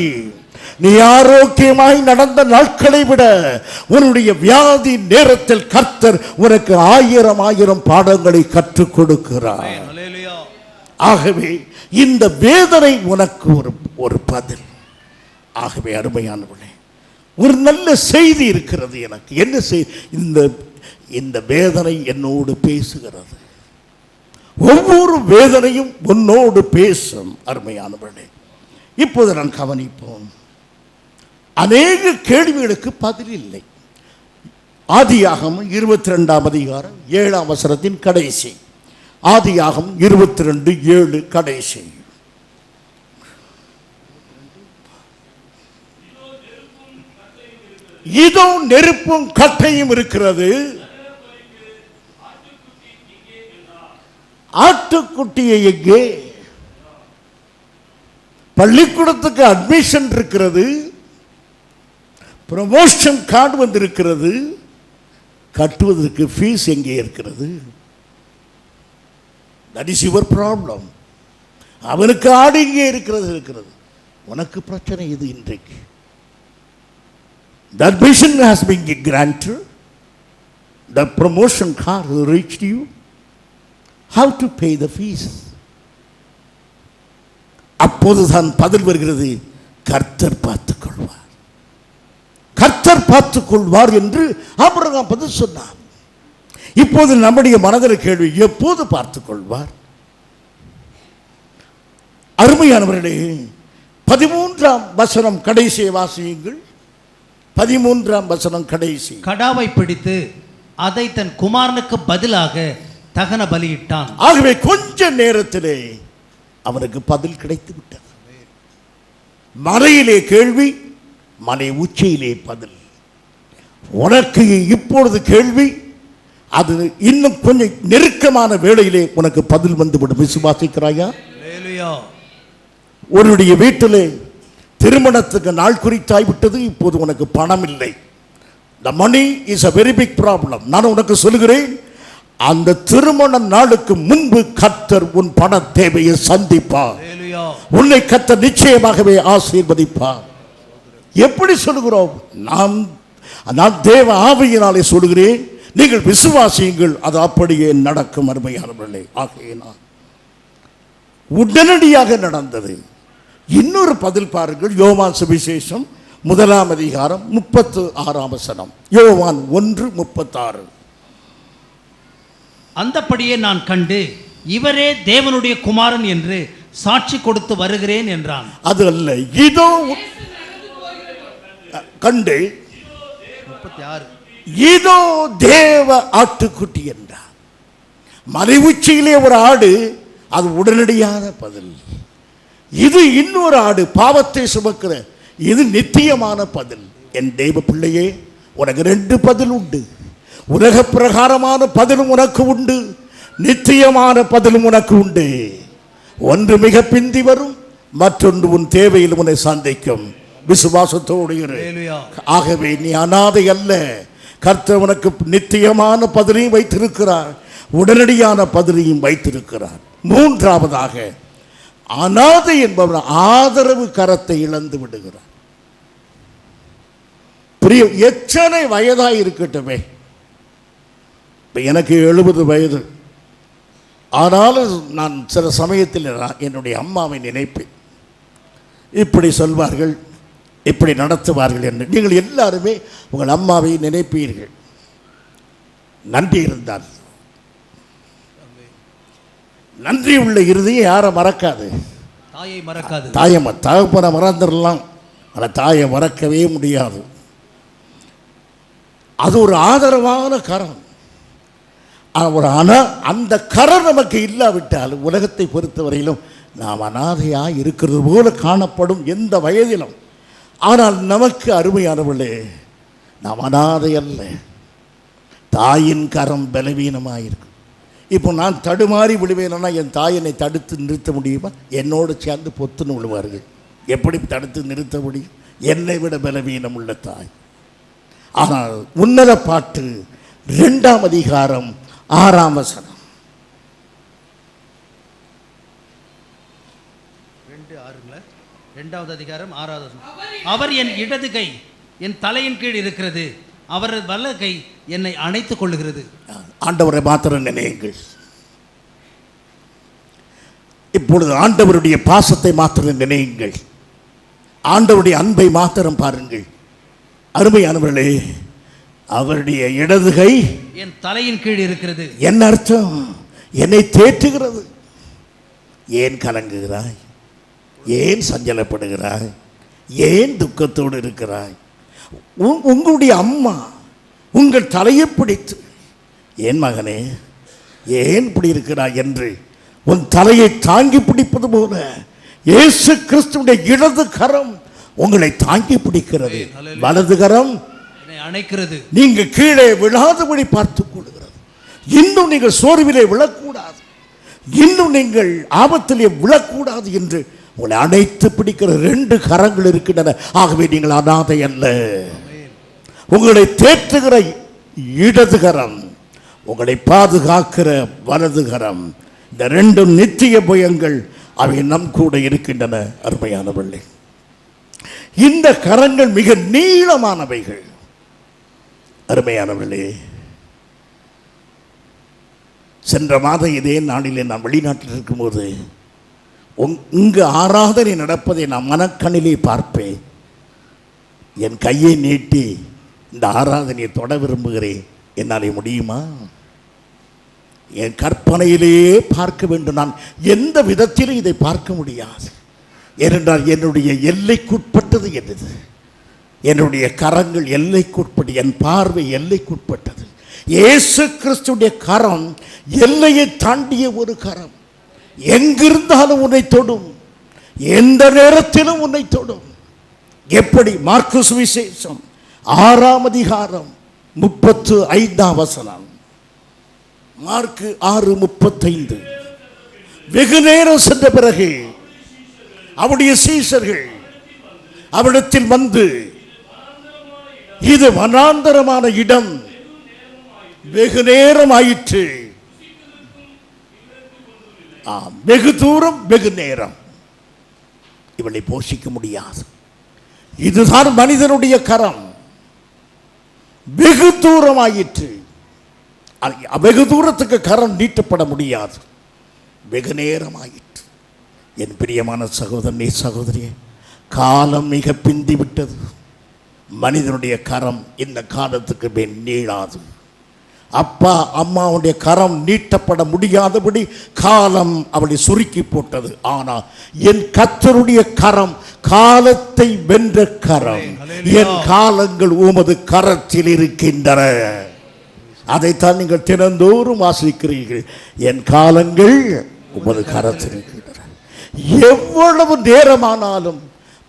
நீ ஆரோக்கியமாய் நடந்த நாட்களை விட உன்னுடைய வியாதி நேரத்தில் கர்த்தர் உனக்கு 1000 பாடங்களை கற்றுக் கொடுக்கிறார். ஆகவே இந்த வேதனை உனக்கு ஒரு பதில். ஆகவே அருமையானவர்களே, ஒரு நல்ல செய்தி இருக்கிறது எனக்கு. என்ன செய்தி? இந்த வேதனை என்னோடு பேசுகிறது. ஒவ்வொரு வேதனையும் உன்னோடு பேசும். அருமையானவர்களே, இப்போது நான் கவனிப்போம். அநேக கேள்விகளுக்கு பதில் இல்லை. ஆதியாகமம் 22ஆம் அதிகாரம் 7ஆம் வசனத்தின் கடைசி. ஆதியாகமம் 22:7 கடைசி. இதோ நெருப்பும் கட்டையும் இருக்கிறது, ஆட்டுக்குட்டியை எங்கே? பள்ளிக்கூடத்துக்கு அட்மிஷன் இருக்கிறது, ப்ரமோஷன் கார்டு வந்திருக்கிறது, கட்டுவதற்கு ஃபீஸ் எங்கே இருக்கிறது? That is your problem. அவனுக்கு ஆடு இங்கே இருக்கிறது. உனக்கு பிரச்சனை இது. இன்றைக்கு the admission has been granted, the promotion card has reached you. How to pay the fees? அப்போதுதான் பதில் வருகிறது, கர்த்தர் பார்த்துக் கொள்வார், கர்த்தர் பார்த்துக் கொள்வார் என்று ஆபிரகாம் பதில் சொன்னார். இப்போது நம்முடைய மனதில் கேள்வி, எப்போது பார்த்துக் கொள்வார்? அருமையானவர்களே, 13ஆம் வசனம் கடைசியை வாசியுங்கள். 13ஆம் வசனம் கடைசி. கடாவை பிடித்து அதை தன் குமாரனுக்கு பதிலாக தகன பலியிட்டான். ஆகவே கொஞ்ச நேரத்திலே அவனுக்கு பதில் கிடைத்து விட்டது. மலையிலே கேள்வி, மலை உச்சியிலே பதில். உனக்கு இப்பொழுது கேள்வி, அது இன்னும் கொஞ்சம் நெருக்கமான வேளையிலே உனக்கு பதில் வந்துவிடும். விசுவாசிக்கிறாயா? உன்னுடைய வீட்டிலே திருமணத்துக்கு நாள் குறித்தாய்விட்டது. இப்போது உனக்கு பணம் இல்லை. The money is a very big problem. நான் உனக்கு சொல்கிறேன், அந்த திருமண நாளுக்கு முன்பு கர்த்தர் உன் பண தேவையை சந்திப்பார். உன்னை கர்த்தர் நிச்சயமாகவே ஆசீர்வதிப்பார். எப்படி சொல்கிறோம்? நான் தேவ ஆவியினாலே சொல்கிறேன், நீங்கள் விசுவாசியுங்கள், அது அப்படியே நடக்கும். அருமையானவர்களே, ஆகையினால் உடனடியாக நடந்தது. இன்னொரு பதில் பாருங்கள். யோவான் சுவிசேஷம் 1 அதிகாரம் 36 வசனம். யோவான் 1:36. அந்தப்படியே நான் கண்டு இவரே தேவனுடைய குமாரன் என்று சாட்சி கொடுத்து வருகிறேன் என்றான். அது அல்ல, இதோ கண்டு 36 இதோ தேவ ஆட்டுக்குட்டி என்றார். மலை உச்சியிலே ஒரு ஆடு, அது உடனடியான பதில். இது இன்னொரு ஆடு, பாவத்தை சுமக்கிற, இது நித்தியமான பதில். என் தெய்வ பிள்ளையே, உனக்கு 2 பதில் உண்டு. உலக பிரகாரமான பதிலும் உனக்கு உண்டு, நித்தியமான பதிலும் உனக்கு உண்டு. ஒன்று மிக பிந்தி வரும், மற்றொன்று உன் தேவையில் உன்னை சந்திக்கும். விசுவாசத்தோடு இரு. ஆகவே நீ அனாதை அல்ல. கர்த்தர் உனக்கு நித்தியமான பதிலையும் வைத்திருக்கிறார், உடனடியான பதிலையும் வைத்திருக்கிறார். மூன்றாவதாக, அனாதை என்பவர் ஆதரவு கரத்தை இழந்து விடுகிறார். எத்தனை வயதாக இருக்கட்டுமே, எனக்கு 70 வயது. ஆனாலும் நான் சில சமயத்தில் என்னுடைய அம்மாவை நினைப்பேன். இப்படி சொல்வார்கள், இப்படி நடத்துவார்கள் என்று. நீங்கள் எல்லாருமே உங்கள் அம்மாவை நினைப்பீர்கள். நன்றி இருந்தால், நன்றி உள்ள இறுதியை யாரை மறக்காது? தாயை மறக்காது. தகப்பனை மறந்துடலாம், ஆனால் தாயை மறக்கவே முடியாது. அது ஒரு ஆதரவான கரம். அந்த கரம் நமக்கு இல்லாவிட்டால் உலகத்தை பொறுத்தவரையிலும் நாம் அனாதையாக இருக்கிறது போல காணப்படும் எந்த வயதிலும். ஆனால் நமக்கு அருமையானவர்களே, நாம் அனாதை அல்ல. தாயின் கரம் பலவீனமாயிருக்கும். இப்போ நான் தடுமாறி விடுவேன்னா என் தாய் என்னை தடுத்து நிறுத்த முடியுமா? என்னோடு சேர்ந்து பொத்துன்னு விழுவார்கள். எப்படி தடுத்து நிறுத்த முடியும்? என்னை விட பலவீனம் உள்ள தாய். ஆனால் உன்னத பாட்டு 2 அதிகாரம் 6 வசனம். 2 அதிகாரம் 6 வசனம். அவர் என் இடது கை என் தலையின் கீழ் இருக்கிறது, அவரது வலது கை என்னை அணைத்துக் கொள்ளுகிறது. ஆண்டவரை மாத்திரம் நினையுங்கள். இப்பொழுது ஆண்டவருடைய பாசத்தை மாத்திரம் நினையுங்கள். ஆண்டவருடைய அன்பை மாத்திரம் பாருங்கள். அருமையானவர்களே, அவருடைய இடது கை என் தலையின் கீழ் இருக்கிறது. என்ன அர்த்தம்? என்னை தேற்றுகிறது. ஏன் கலங்குகிறாய்? ஏன் சஞ்சலப்படுகிறாய்? ஏன் துக்கத்தோடு இருக்கிறாய்? உங்களுடைய அம்மா உங்கள் தலையை பிடித்து, ஏன் மகனே ஏன் இப்படி இருக்கிறாய் என்று உன் தலையை தாங்கி பிடிப்பது போல இயேசு கிறிஸ்துவின் இடது கரம் உங்களை தாங்கி பிடிக்கிறது, வலது கரம் அணைக்கிறது. நீங்க கீழே விழாதபடி பார்த்துக் கொள்கிறது. இன்னும் நீங்கள் சோர்விலே விழக்கூடாது, இன்னும் நீங்கள் ஆபத்திலே விழக்கூடாது என்று உங்களை அணைத்து பிடிக்கிற 2 கரங்கள் இருக்கின்றன. ஆகவே நீங்கள் அனாதை அல்ல. உங்களை தேற்றுகிற இடது கரம், உங்களை பாதுகாக்கிற வலது கரம், இந்த 2 நித்திய பயங்கள் அவை நம் கூட இருக்கின்றன. அருமையானவர்களே, இந்த கரங்கள் மிக நீளமானவைகள். அருமையானவர்களே, சென்ற மாதம் இதே நாளிலே நான் வெளிநாட்டில் இருக்கும்போது இங்கு ஆராதனை நடப்பதை நான் மனக்கண்ணிலே பார்ப்பேன். என் கையை நீட்டி இந்த ஆராதனையை தொட விரும்புகிறேன். என்னாலே முடியுமா? என் கற்பனையிலேயே பார்க்க வேண்டும். நான் எந்த விதத்திலும் இதை பார்க்க முடியாது. ஏனென்றால் என்னுடைய எல்லைக்குட்பட்டது என்னது? என்னுடைய கரங்கள் எல்லைக்குட்பட்டு, என் பார்வை எல்லைக்குட்பட்டது. இயேசு கிறிஸ்துடைய கரம் எல்லையை தாண்டிய ஒரு கரம். எங்கிருந்தாலும் உன்னை தொடும், எந்த நேரத்திலும் உன்னை தொடும். எப்படி? மார்க்கு சுவிசேஷம் 6 அதிகாரம் 35 வசனம். மார்க்கு 6:35. வெகு நேரம் சென்ற பிறகு அவருடைய சீஷர்கள் அவரிடத்தில் வந்து இது வனாந்தரமான இடம், வெகு நேரம் ஆயிற்று. வெகு தூரம், வெகு நேரம், இவளை போஷிக்க முடியாது. இதுதான் மனிதனுடைய கரம். வெகு தூரம் ஆயிற்று. வெகு தூரத்துக்கு கரம் நீட்டப்பட முடியாது. வெகு நேரம் ஆயிற்று. என் பிரியமான சகோதரனே, சகோதரியே, காலம் மிக பிந்தி விட்டது. மனிதனுடைய கரம் இந்த காலத்துக்கு மேல் நீளாது. அப்பா அம்மாவுடைய கரம் நீட்டப்பட முடியாதபடி காலம் அவளை சுருக்கி போட்டது. ஆனால் என் கர்த்தருடைய கரம் காலத்தை வென்ற கரம். என் காலங்கள் உமது கரத்தில் இருக்கின்றன. அதைத்தான் நீங்கள் தினந்தோறும் வாசிக்கிறீர்கள். என் காலங்கள் உமது கரத்தில் இருக்கின்றன. எவ்வளவு நேரமானாலும்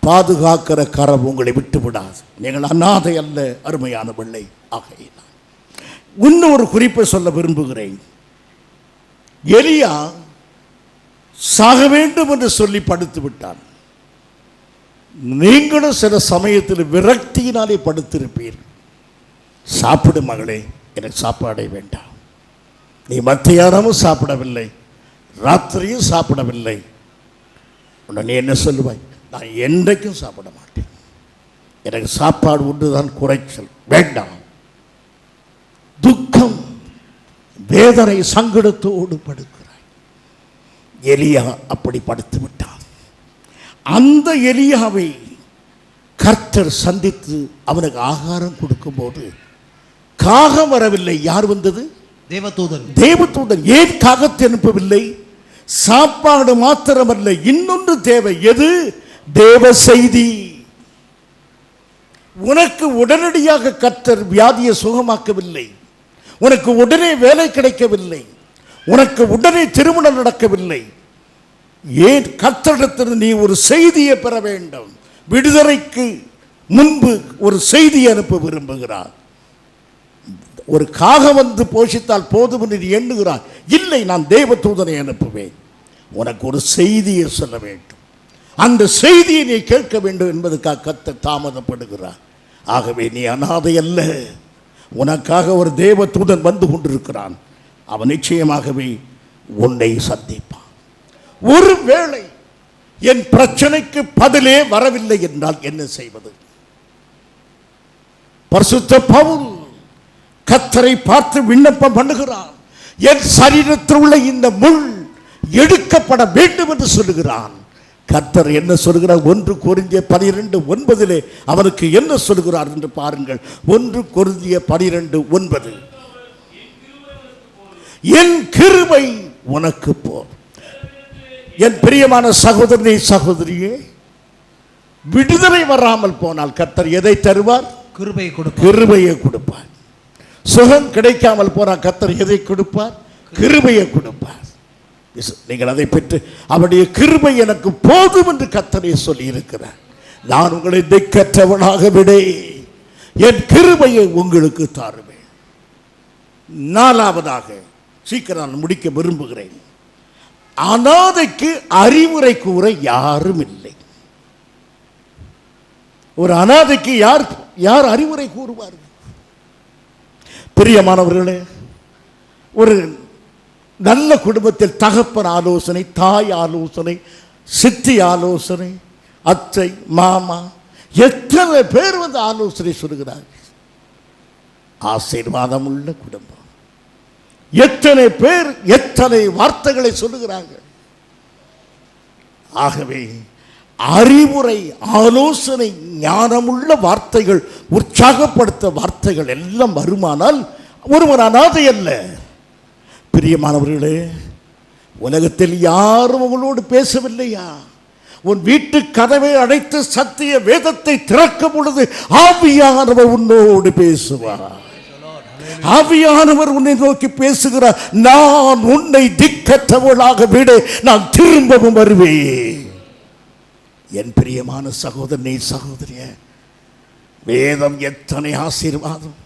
பாதுகாக்கிற கரம் உங்களை விட்டு விடாது. நீங்கள் அநாதை அல்ல, அருமையான பிள்ளை. ஆகையினால் இன்னொரு குறிப்பை சொல்ல விரும்புகிறேன். எலியா சாக வேண்டும் என்று சொல்லி படுத்து விட்டான். நீங்களும் சில சமயத்தில் விரக்தியினாலே படுத்திருப்பீர்கள். சாப்பிடு மகளே, எனக்கு சாப்பாடே வேண்டாம். நீ மத்தியானமும் சாப்பிடவில்லை, ராத்திரியும் சாப்பிடவில்லை. உடனே என்ன சொல்லுவாய்? நான் என்றைக்கும் சாப்பிட மாட்டேன், எனக்கு சாப்பாடு ஒன்றுதான் குறைச்சல், வேண்டாம். துக்கம், வேதனை, சங்கடத்தோடு படுக்கிறாய். எலியா அப்படி படுத்து விட்டான். அந்த எலியாவை கர்த்தர் சந்தித்து அவனுக்கு ஆகாரம் கொடுக்கும்போது காகம் வரவில்லை. யார் வந்தது? தேவதூதன். தேவதூதன். ஏன் காகத்தை அனுப்பவில்லை? சாப்பாடு மாத்திரமல்ல, இன்னொன்று தேவை. எது? தேவ செய்தி. உனக்கு உடனடியாக கர்த்தர் வியாதியை சுகமாக்கவில்லை, உனக்கு உடனே வேலை கிடைக்கவில்லை, உனக்கு உடனே திருமணம் நடக்கவில்லை. ஏன்? கர்த்தரிடத்தில் நீ ஒரு செய்தியை பெற வேண்டும். விடுதலைக்கு முன்பு ஒரு செய்தியை அனுப்ப விரும்புகிறார். ஒரு காகம் வந்து போஷித்தால் போதும் என்று நீ எண்ணுகிறார். இல்லை, நான் தேவதூதனை அனுப்புவேன். உனக்கு ஒரு செய்தியை சொல்ல வேண்டும், அந்த செய்தியை நீ கேட்க வேண்டும் என்பதற்காக கர்த்தர் தாமதப்படுகிறார். ஆகவே நீ அநாதை அல்ல, உனக்காக ஒரு தேவதூதன் வந்து கொண்டிருக்கிறான். அவன் நிச்சயமாகவே உன்னை சந்திப்பான். ஒருவேளை என் பிரச்சனைக்கு பதிலே வரவில்லை என்றால் என்ன செய்வது? பரிசுத்த பவுல் கர்த்தரை பார்த்து விண்ணப்பம் பண்ணுகிறான். என் சரீரத்தில் உள்ள இந்த முள் எடுக்கப்பட வேண்டும் என்று சொல்லுகிறான். கர்த்தர் என்ன சொல்கிறார்? 1 கொரிந்தியர் 12:9 அவனுக்கு என்ன சொல்கிறார் என்று பாருங்கள். 1 கொரிந்தியர் 12:9, என் கிருபை உனக்கு போதும். என் பிரியமான சகோதரனே, சகோதரியே, விடுதலை வராமல் போனால் கர்த்தர் எதை தருவார்? கிருபையை கொடுப்பார். கிருபையை கொடுப்பார். சுகம் கிடைக்காமல் போனால் கர்த்தர் எதை கொடுப்பார்? கிருபையை கொடுப்பார். நீங்கள் அதை பெற்று அவருடைய கிருபை எனக்கு போதும் என்று கர்த்தரே சொல்லி இருக்கிறார். நான் உங்களை திக்கற்றவனாக விடே, என் கிருபையை உங்களுக்கு தாருவேன். 4வதாக சீக்கிரம் நான் முடிக்க விரும்புகிறேன். அநாதைக்கு அறிவுரை கூற யாரும் இல்லை. ஒரு அநாதைக்கு யார் அறிவுரை கூறுவார்கள்? பிரியமானவர்களே, ஒரு நல்ல குடும்பத்தில் தகப்பன் ஆலோசனை, தாய் ஆலோசனை, சித்தி ஆலோசனை, அத்தை, மாமா, எத்தனை பேர் வந்து ஆலோசனை சொல்கிறார்கள். ஆசீர்வாதம் உள்ள குடும்பம். எத்தனை பேர் எத்தனை வார்த்தைகளை சொல்லுகிறார்கள். ஆகவே அறிவுரை, ஆலோசனை, ஞானமுள்ள வார்த்தைகள், உற்சாகப்படுத்த வார்த்தைகள் எல்லாம் வருமானால் ஒருவர் அநாதை அல்ல. பிரியமானவர்களே, உலகத்தில் யாரும் உங்களோடு பேசவில்லையா? உன் வீட்டு கதவை அடைத்து சத்திய வேதத்தை திறக்கும் பொழுது ஆவியானவர் உன்னோடு பேசுவார். ஆவியானவர் உன்னை நோக்கி பேசுகிறார். நான் உன்னை திக்கற்றவளாக விட நான் திரும்பவும் வருவேன். என் பிரியமான சகோதரனே, சகோதரியே, வேதம் எத்தனை ஆசீர்வாதம்.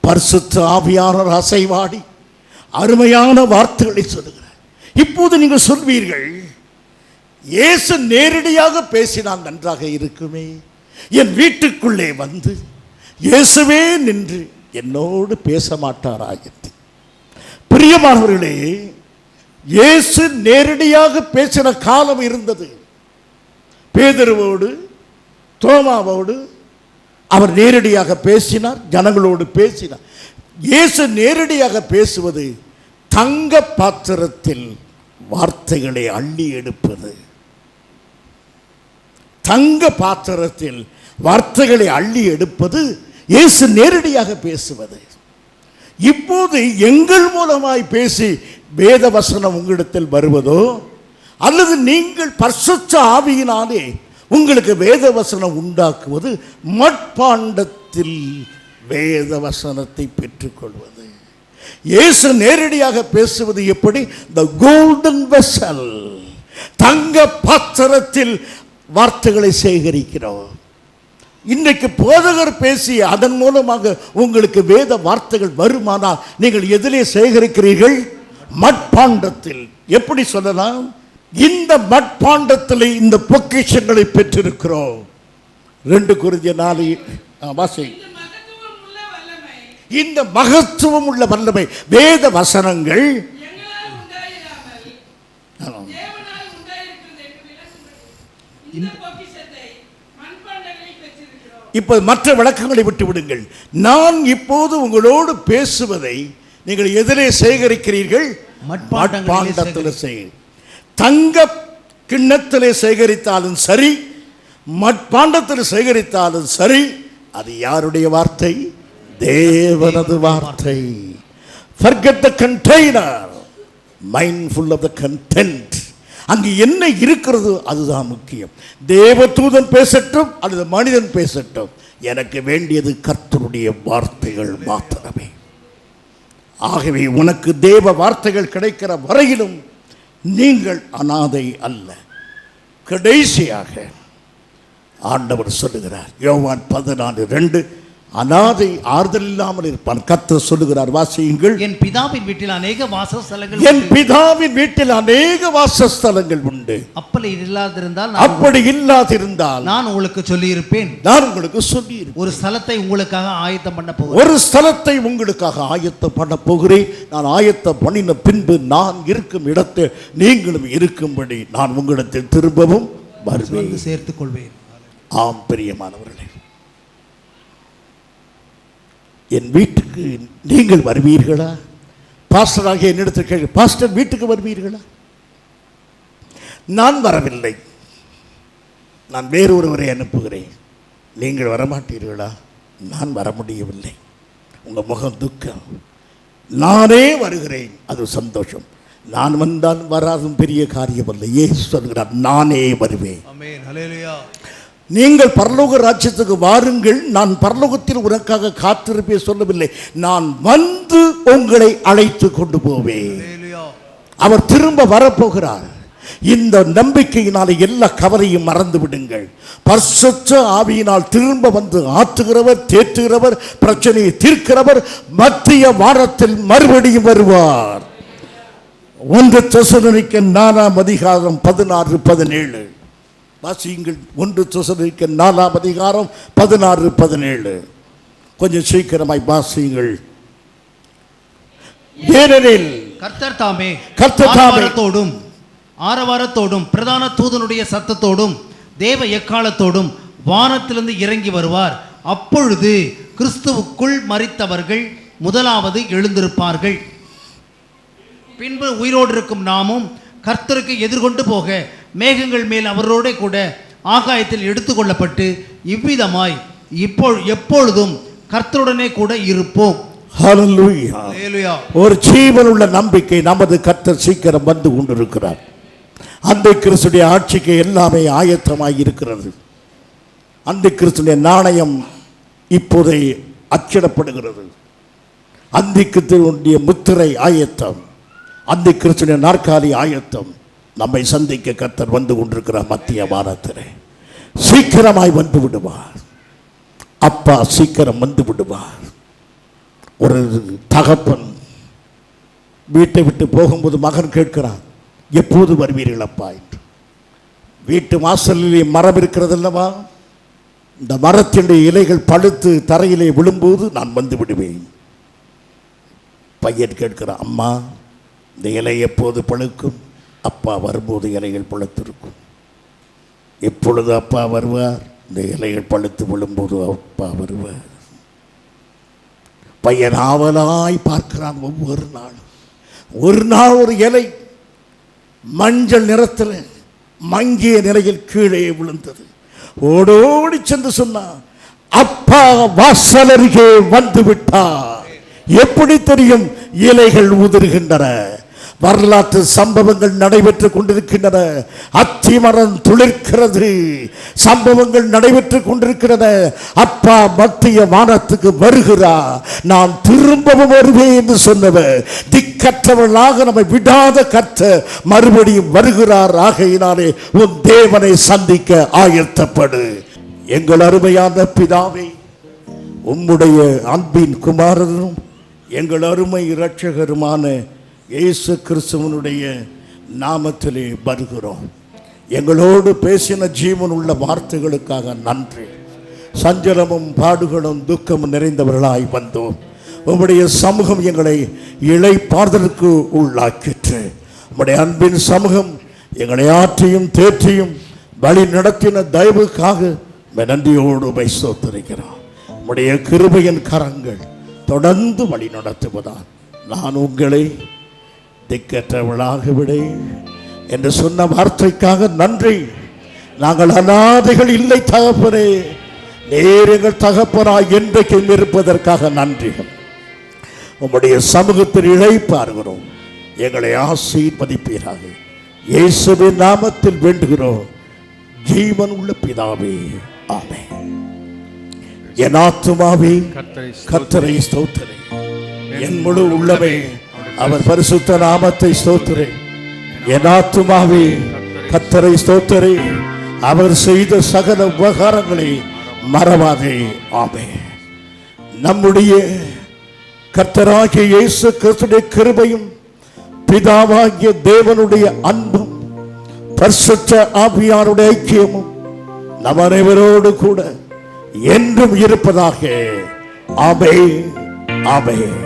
பரிசுத்த ஆவியானவர் அசைவாடி அருமையான வார்த்தைகளை சொல்லுகிறார். இப்போது நீங்கள் சொல்வீர்கள், இயேசு நேரடியாக பேசினால் நன்றாக இருக்குமே, என் வீட்டுக்குள்ளே வந்து இயேசுவே நின்று என்னோடு பேச மாட்டாராயிற்று. பிரியமானவர்களே, இயேசு நேரடியாக பேசின காலம் இருந்தது. பேதுருவோடு தோமாவோடு அவர் நேரடியாக பேசினார், ஜனங்களோடு பேசினார். இயேசு நேரடியாக பேசுவது தங்க பாத்திரத்தில் வார்த்தைகளை அள்ளி எடுப்பது. தங்க பாத்திரத்தில் வார்த்தைகளை அள்ளி எடுப்பது இயேசு நேரடியாக பேசுவது. இப்போது எங்கள் மூலமாய் பேசி வேத வசனம் உங்களிடத்தில் வருவதோ அல்லது நீங்கள் பரிசுத்த ஆவியினாலே உங்களுக்கு வேத வசனம் உண்டாக்குவது, மட்பாண்டத்தில் வேத வசனத்தை பெற்றுக்கொள்வது. இயேசு நேரடியாக பேசுவது எப்படி? த கோல்டன் வெசல், தங்க பாத்திரத்தில் வார்த்தைகளை சேகரிக்கிறோம். இன்றைக்கு போதகர் பேசி அதன் மூலமாக உங்களுக்கு வேத வார்த்தைகள் வருமானால் நீங்கள் எதிலே சேகரிக்கிறீர்கள்? மட்பாண்டத்தில். எப்படி சொல்லலாம்? இந்த மட்பாண்டத்தில் இந்த பொக்கிஷங்களை பெற்றிருக்கிறோம். 2 கொரிந்தியர் 4 வாசி. இந்த மகத்துவம் உள்ள வல்லமை வேத வசனங்கள் இப்போது மற்ற விளக்கங்களை விட்டு விடுங்கள். நான் இப்போது உங்களோடு பேசுவதை நீங்கள் எதிலே சேகரிக்கிறீர்கள்? மட்பாண்டத்தில் சேகரி. தங்க கிண்ணத்திலே சேகரித்தாலும் சரி, மட்பாண்டத்தில் சேகரித்தாலும் சரி, அது யாருடைய வார்த்தை? தேவனது வார்த்தை. Forget the container, mindful of the content. அங்கு என்ன இருக்கிறது அதுதான் முக்கியம். தேவதூதன் பேசட்டும் அல்லது மனிதன் பேசட்டும், எனக்கு வேண்டியது கர்த்தருடைய வார்த்தைகள் மாத்திரமே. ஆகவே உனக்கு தேவ வார்த்தைகள் கிடைக்கிற வரையிலும் நீங்கள் அனாதை அல்ல. கடைசியாக ஆண்டவர் சொல்லுகிறார், யோவான் 14:2, அனாதை ஆறுதல் இல்லாமல் இருப்பான். கர்த்தர் சொல்லுகிறார், வாசியுங்கள். என் பிதாவின் வீட்டில் அநேக வாசஸ்தலங்கள், என் பிதாவின் வீட்டில் அநேக வாசஸ்தலங்கள் உண்டு. அப்படி இல்லாதிருந்தால் நான் உங்களுக்கு சொல்லியிருப்பேன். நான் உங்களுக்கு சொல்லியிருப்பேன். ஒரு ஸ்தலத்தை உங்களுக்காக ஆயத்தம் பண்ண போகிறேன். ஒரு ஸ்தலத்தை உங்களுக்காக ஆயத்தம் பண்ண போகிறேன். நான் ஆயத்தம் பண்ணின பின்பு நான் இருக்கும் இடத்தில் நீங்களும் இருக்கும்படி நான் உங்களிடத்தில் திரும்பவும் வருவேன், சேர்த்துக் கொள்வேன். ஆம் பிரியமானவர்களே, என் வீட்டுக்கு நீங்கள் வருவீர்களா? பாஸ்டராக என்னிடத்தில் கேட்க, பாஸ்டர் வீட்டுக்கு வருவீர்களா? நான் வரவில்லை, நான் வேறொருவரை அனுப்புகிறேன். நீங்கள் வரமாட்டீர்களா? நான் வர முடியவில்லை. உங்கள் முகம் துக்கம். நானே வருகிறேன், அது சந்தோஷம். நான் வந்தால் வராதும் பெரிய காரியம் அல்ல. இயேசு சொல்கிறார், நானே வருவேன். ஆமென், ஹல்லேலூயா. நீங்கள் பரலோக ராஜ்யத்துக்கு வாருங்கள், நான் பரலோகத்தில் உனக்காக காத்திருப்பேன் சொல்லவில்லை. நான் வந்து உங்களை அழைத்து கொண்டு போவேன். அவர் திரும்ப வரப்போகிறார். இந்த நம்பிக்கையினால் எல்லா கவலையும் மறந்து விடுங்கள். பரிசுத்த ஆவியினால் திரும்ப வந்து ஆற்றுகிறவர், தேற்றுகிறவர், பிரச்சனையை தீர்க்கிறவர் மத்திய வாரத்தில் மறுபடியும் வருவார். 1 தெசலோனிக்கர் 4:16-17 வாசியுங்கள். 1 தெசலோனிக்கர் 4:16-17. கொஞ்சம் சீக்கிரமாய் வாசியுங்கள். ஏனெனில் கர்த்தர் தாமே ஆரவாரத்தோடும் பிரதான தூதனுடைய சத்தத்தோடும் தேவ எக்காலத்தோடும் வானத்திலிருந்து இறங்கி வருவார். அப்பொழுது கிறிஸ்துவுக்குள் மரித்தவர்கள் முதலாவது எழுந்திருப்பார்கள். பின்பு உயிரோடு இருக்கும் நாமும் கர்த்தருக்கு எதிர்கொண்டு போக மேகங்கள் மேல் அவரோட கூட ஆகாயத்தில் எடுத்துக்கொள்ளப்பட்டு இவ்விதமாய் எப்பொழுதும் கர்த்தருடனே கூட இருப்போம். ஹல்லேலூயா. ஒரு ஜீவனுள்ள நம்பிக்கை நமது கர்த்தர் சீக்கிரம் வந்து கொண்டிருக்கிறார். அந்த கிறிஸ்துடைய ஆட்சிக்கு எல்லாமே ஆயத்தமாய் இருக்கிறது. அந்த கிறிஸ்துடைய நாணயம் இப்போதே அச்சிடப்படுகிறது. அந்த கிறிஸ்துடைய முத்திரை ஆயத்தம், அந்த கிறிஸ்துடைய நாற்காலி ஆயத்தம். நம்மை சந்திக்க கர்த்தர் வந்து கொண்டிருக்கிறார். மத்திய வாரத்திலே சீக்கிரமாய் வந்து விடுவார். அப்பா சீக்கிரம் வந்து விடுவார். ஒரு தகப்பன் வீட்டை விட்டு போகும்போது மகன் கேட்கிறார், எப்போது வருவீர்கள் அப்பா என்று. வீட்டு வாசலிலே மரம் இருக்கிறது அல்லவா, இந்த மரத்தின் இலைகள் பழுத்து தரையிலே விழும்போது நான் வந்து விடுவேன். பையன் கேட்கிறான், அம்மா இந்த இலை எப்போது பழுக்கும்? அப்பா வரும்போது இலைகள் பழுத்திருக்கும். எப்பொழுது அப்பா வருவார்? இந்த இலைகள் பழுத்து விழும்போது அப்பா வருவார். பையன் ஆவலாய் பார்க்கிறான். ஒவ்வொரு நாளும் ஒரு நாள் ஒரு இலை மஞ்சள் நிறத்தில் மங்கிய நிலையில் கீழே விழுந்தது. ஓடோடி சென்று சொன்னான், அப்பா வாசல் அருகே வந்து விட்டார். எப்படி தெரியும்? இலைகள் உதிர்கின்றன, வரலாற்று சம்பவங்கள் நடைபெற்றுக் கொண்டிருக்கின்றன. அத்திமரம் துளிர்க்கிறது, சம்பவங்கள் நடைபெற்றுக் கொண்டிருக்கின்றன. அப்பா மத்திய வானத்துக்கு வருகிறார். நான் திரும்பவும் வருவேன் என்று சொன்னவர், திக்கற்றவர்களாக நம்மை விடாத கர்த்தர் மறுபடியும் வருகிறார். ஆகையினாலே உன் தேவனை சந்திக்க ஆயத்தப்படு. எங்கள் அருமையான பிதாவே, உம்முடைய அன்பின் குமாரனும் எங்கள் அருமை இரட்சகருமான இயேசு கிறிஸ்துவனுடைய நாமத்திலே வருகிறோம். எங்களோடு பேசின ஜீவன் உள்ள வார்த்தைகளுக்காக நன்றி. சஞ்சலமும் பாடுகளும் துக்கமும் நிறைந்தவர்களாய் வந்தோம். உம்முடைய சமூகம் எங்களை இளைப்பாறுதலுக்கு உள்ளாக்கிற்று. உம்முடைய அன்பின் சமூகம் எங்களை ஆற்றியும் தேற்றியும் வழி நடத்தின தயவுக்காக நன்றியோடு ஸ்தோத்திரிக்கிறோம். உம்முடைய கிருபையின் கரங்கள் தொடர்ந்து வழி நடத்துவதால் நான் உங்களை திக்கற்றவளாக விட என்று சொன்ன வார்த்தைக்காக நன்றி. நாங்கள் அநாதைகள் இல்லை தகப்பனே, நேர் எங்கள் தகப்பனாய் என்றைக்கும் இருப்பதற்காக நன்றிகள். உம்முடைய சமூகத்தில் இளைப்பாறுகிறோம். எங்களை ஆசீர்வதிப்பீராக. இயேசுவின் நாமத்தில் வேண்டுகிறோம் ஜீவன் உள்ள பிதாவே, ஆமென். என் ஆத்துமாவே கர்த்தரை ஸ்தோத்திரி, என் முழு உள்ளமே அவர் பரிசுத்த நாமத்தை ஸ்தோத்திரி. என் ஆத்துமாவே கர்த்தரை ஸ்தோத்திரி, அவர் செய்த சகல உபகாரங்களை மறவாதே, ஆமென். நம்முடைய கர்த்தராகிய இயேசு கிறிஸ்துவின் கிருபையும் பிதாவாகிய தேவனுடைய அன்பும் பரிசுத்த ஆவியாருடைய ஐக்கியமும் நம் அனைவரோடு கூட என்றும் இருப்பதாக. ஆமென், ஆமென்.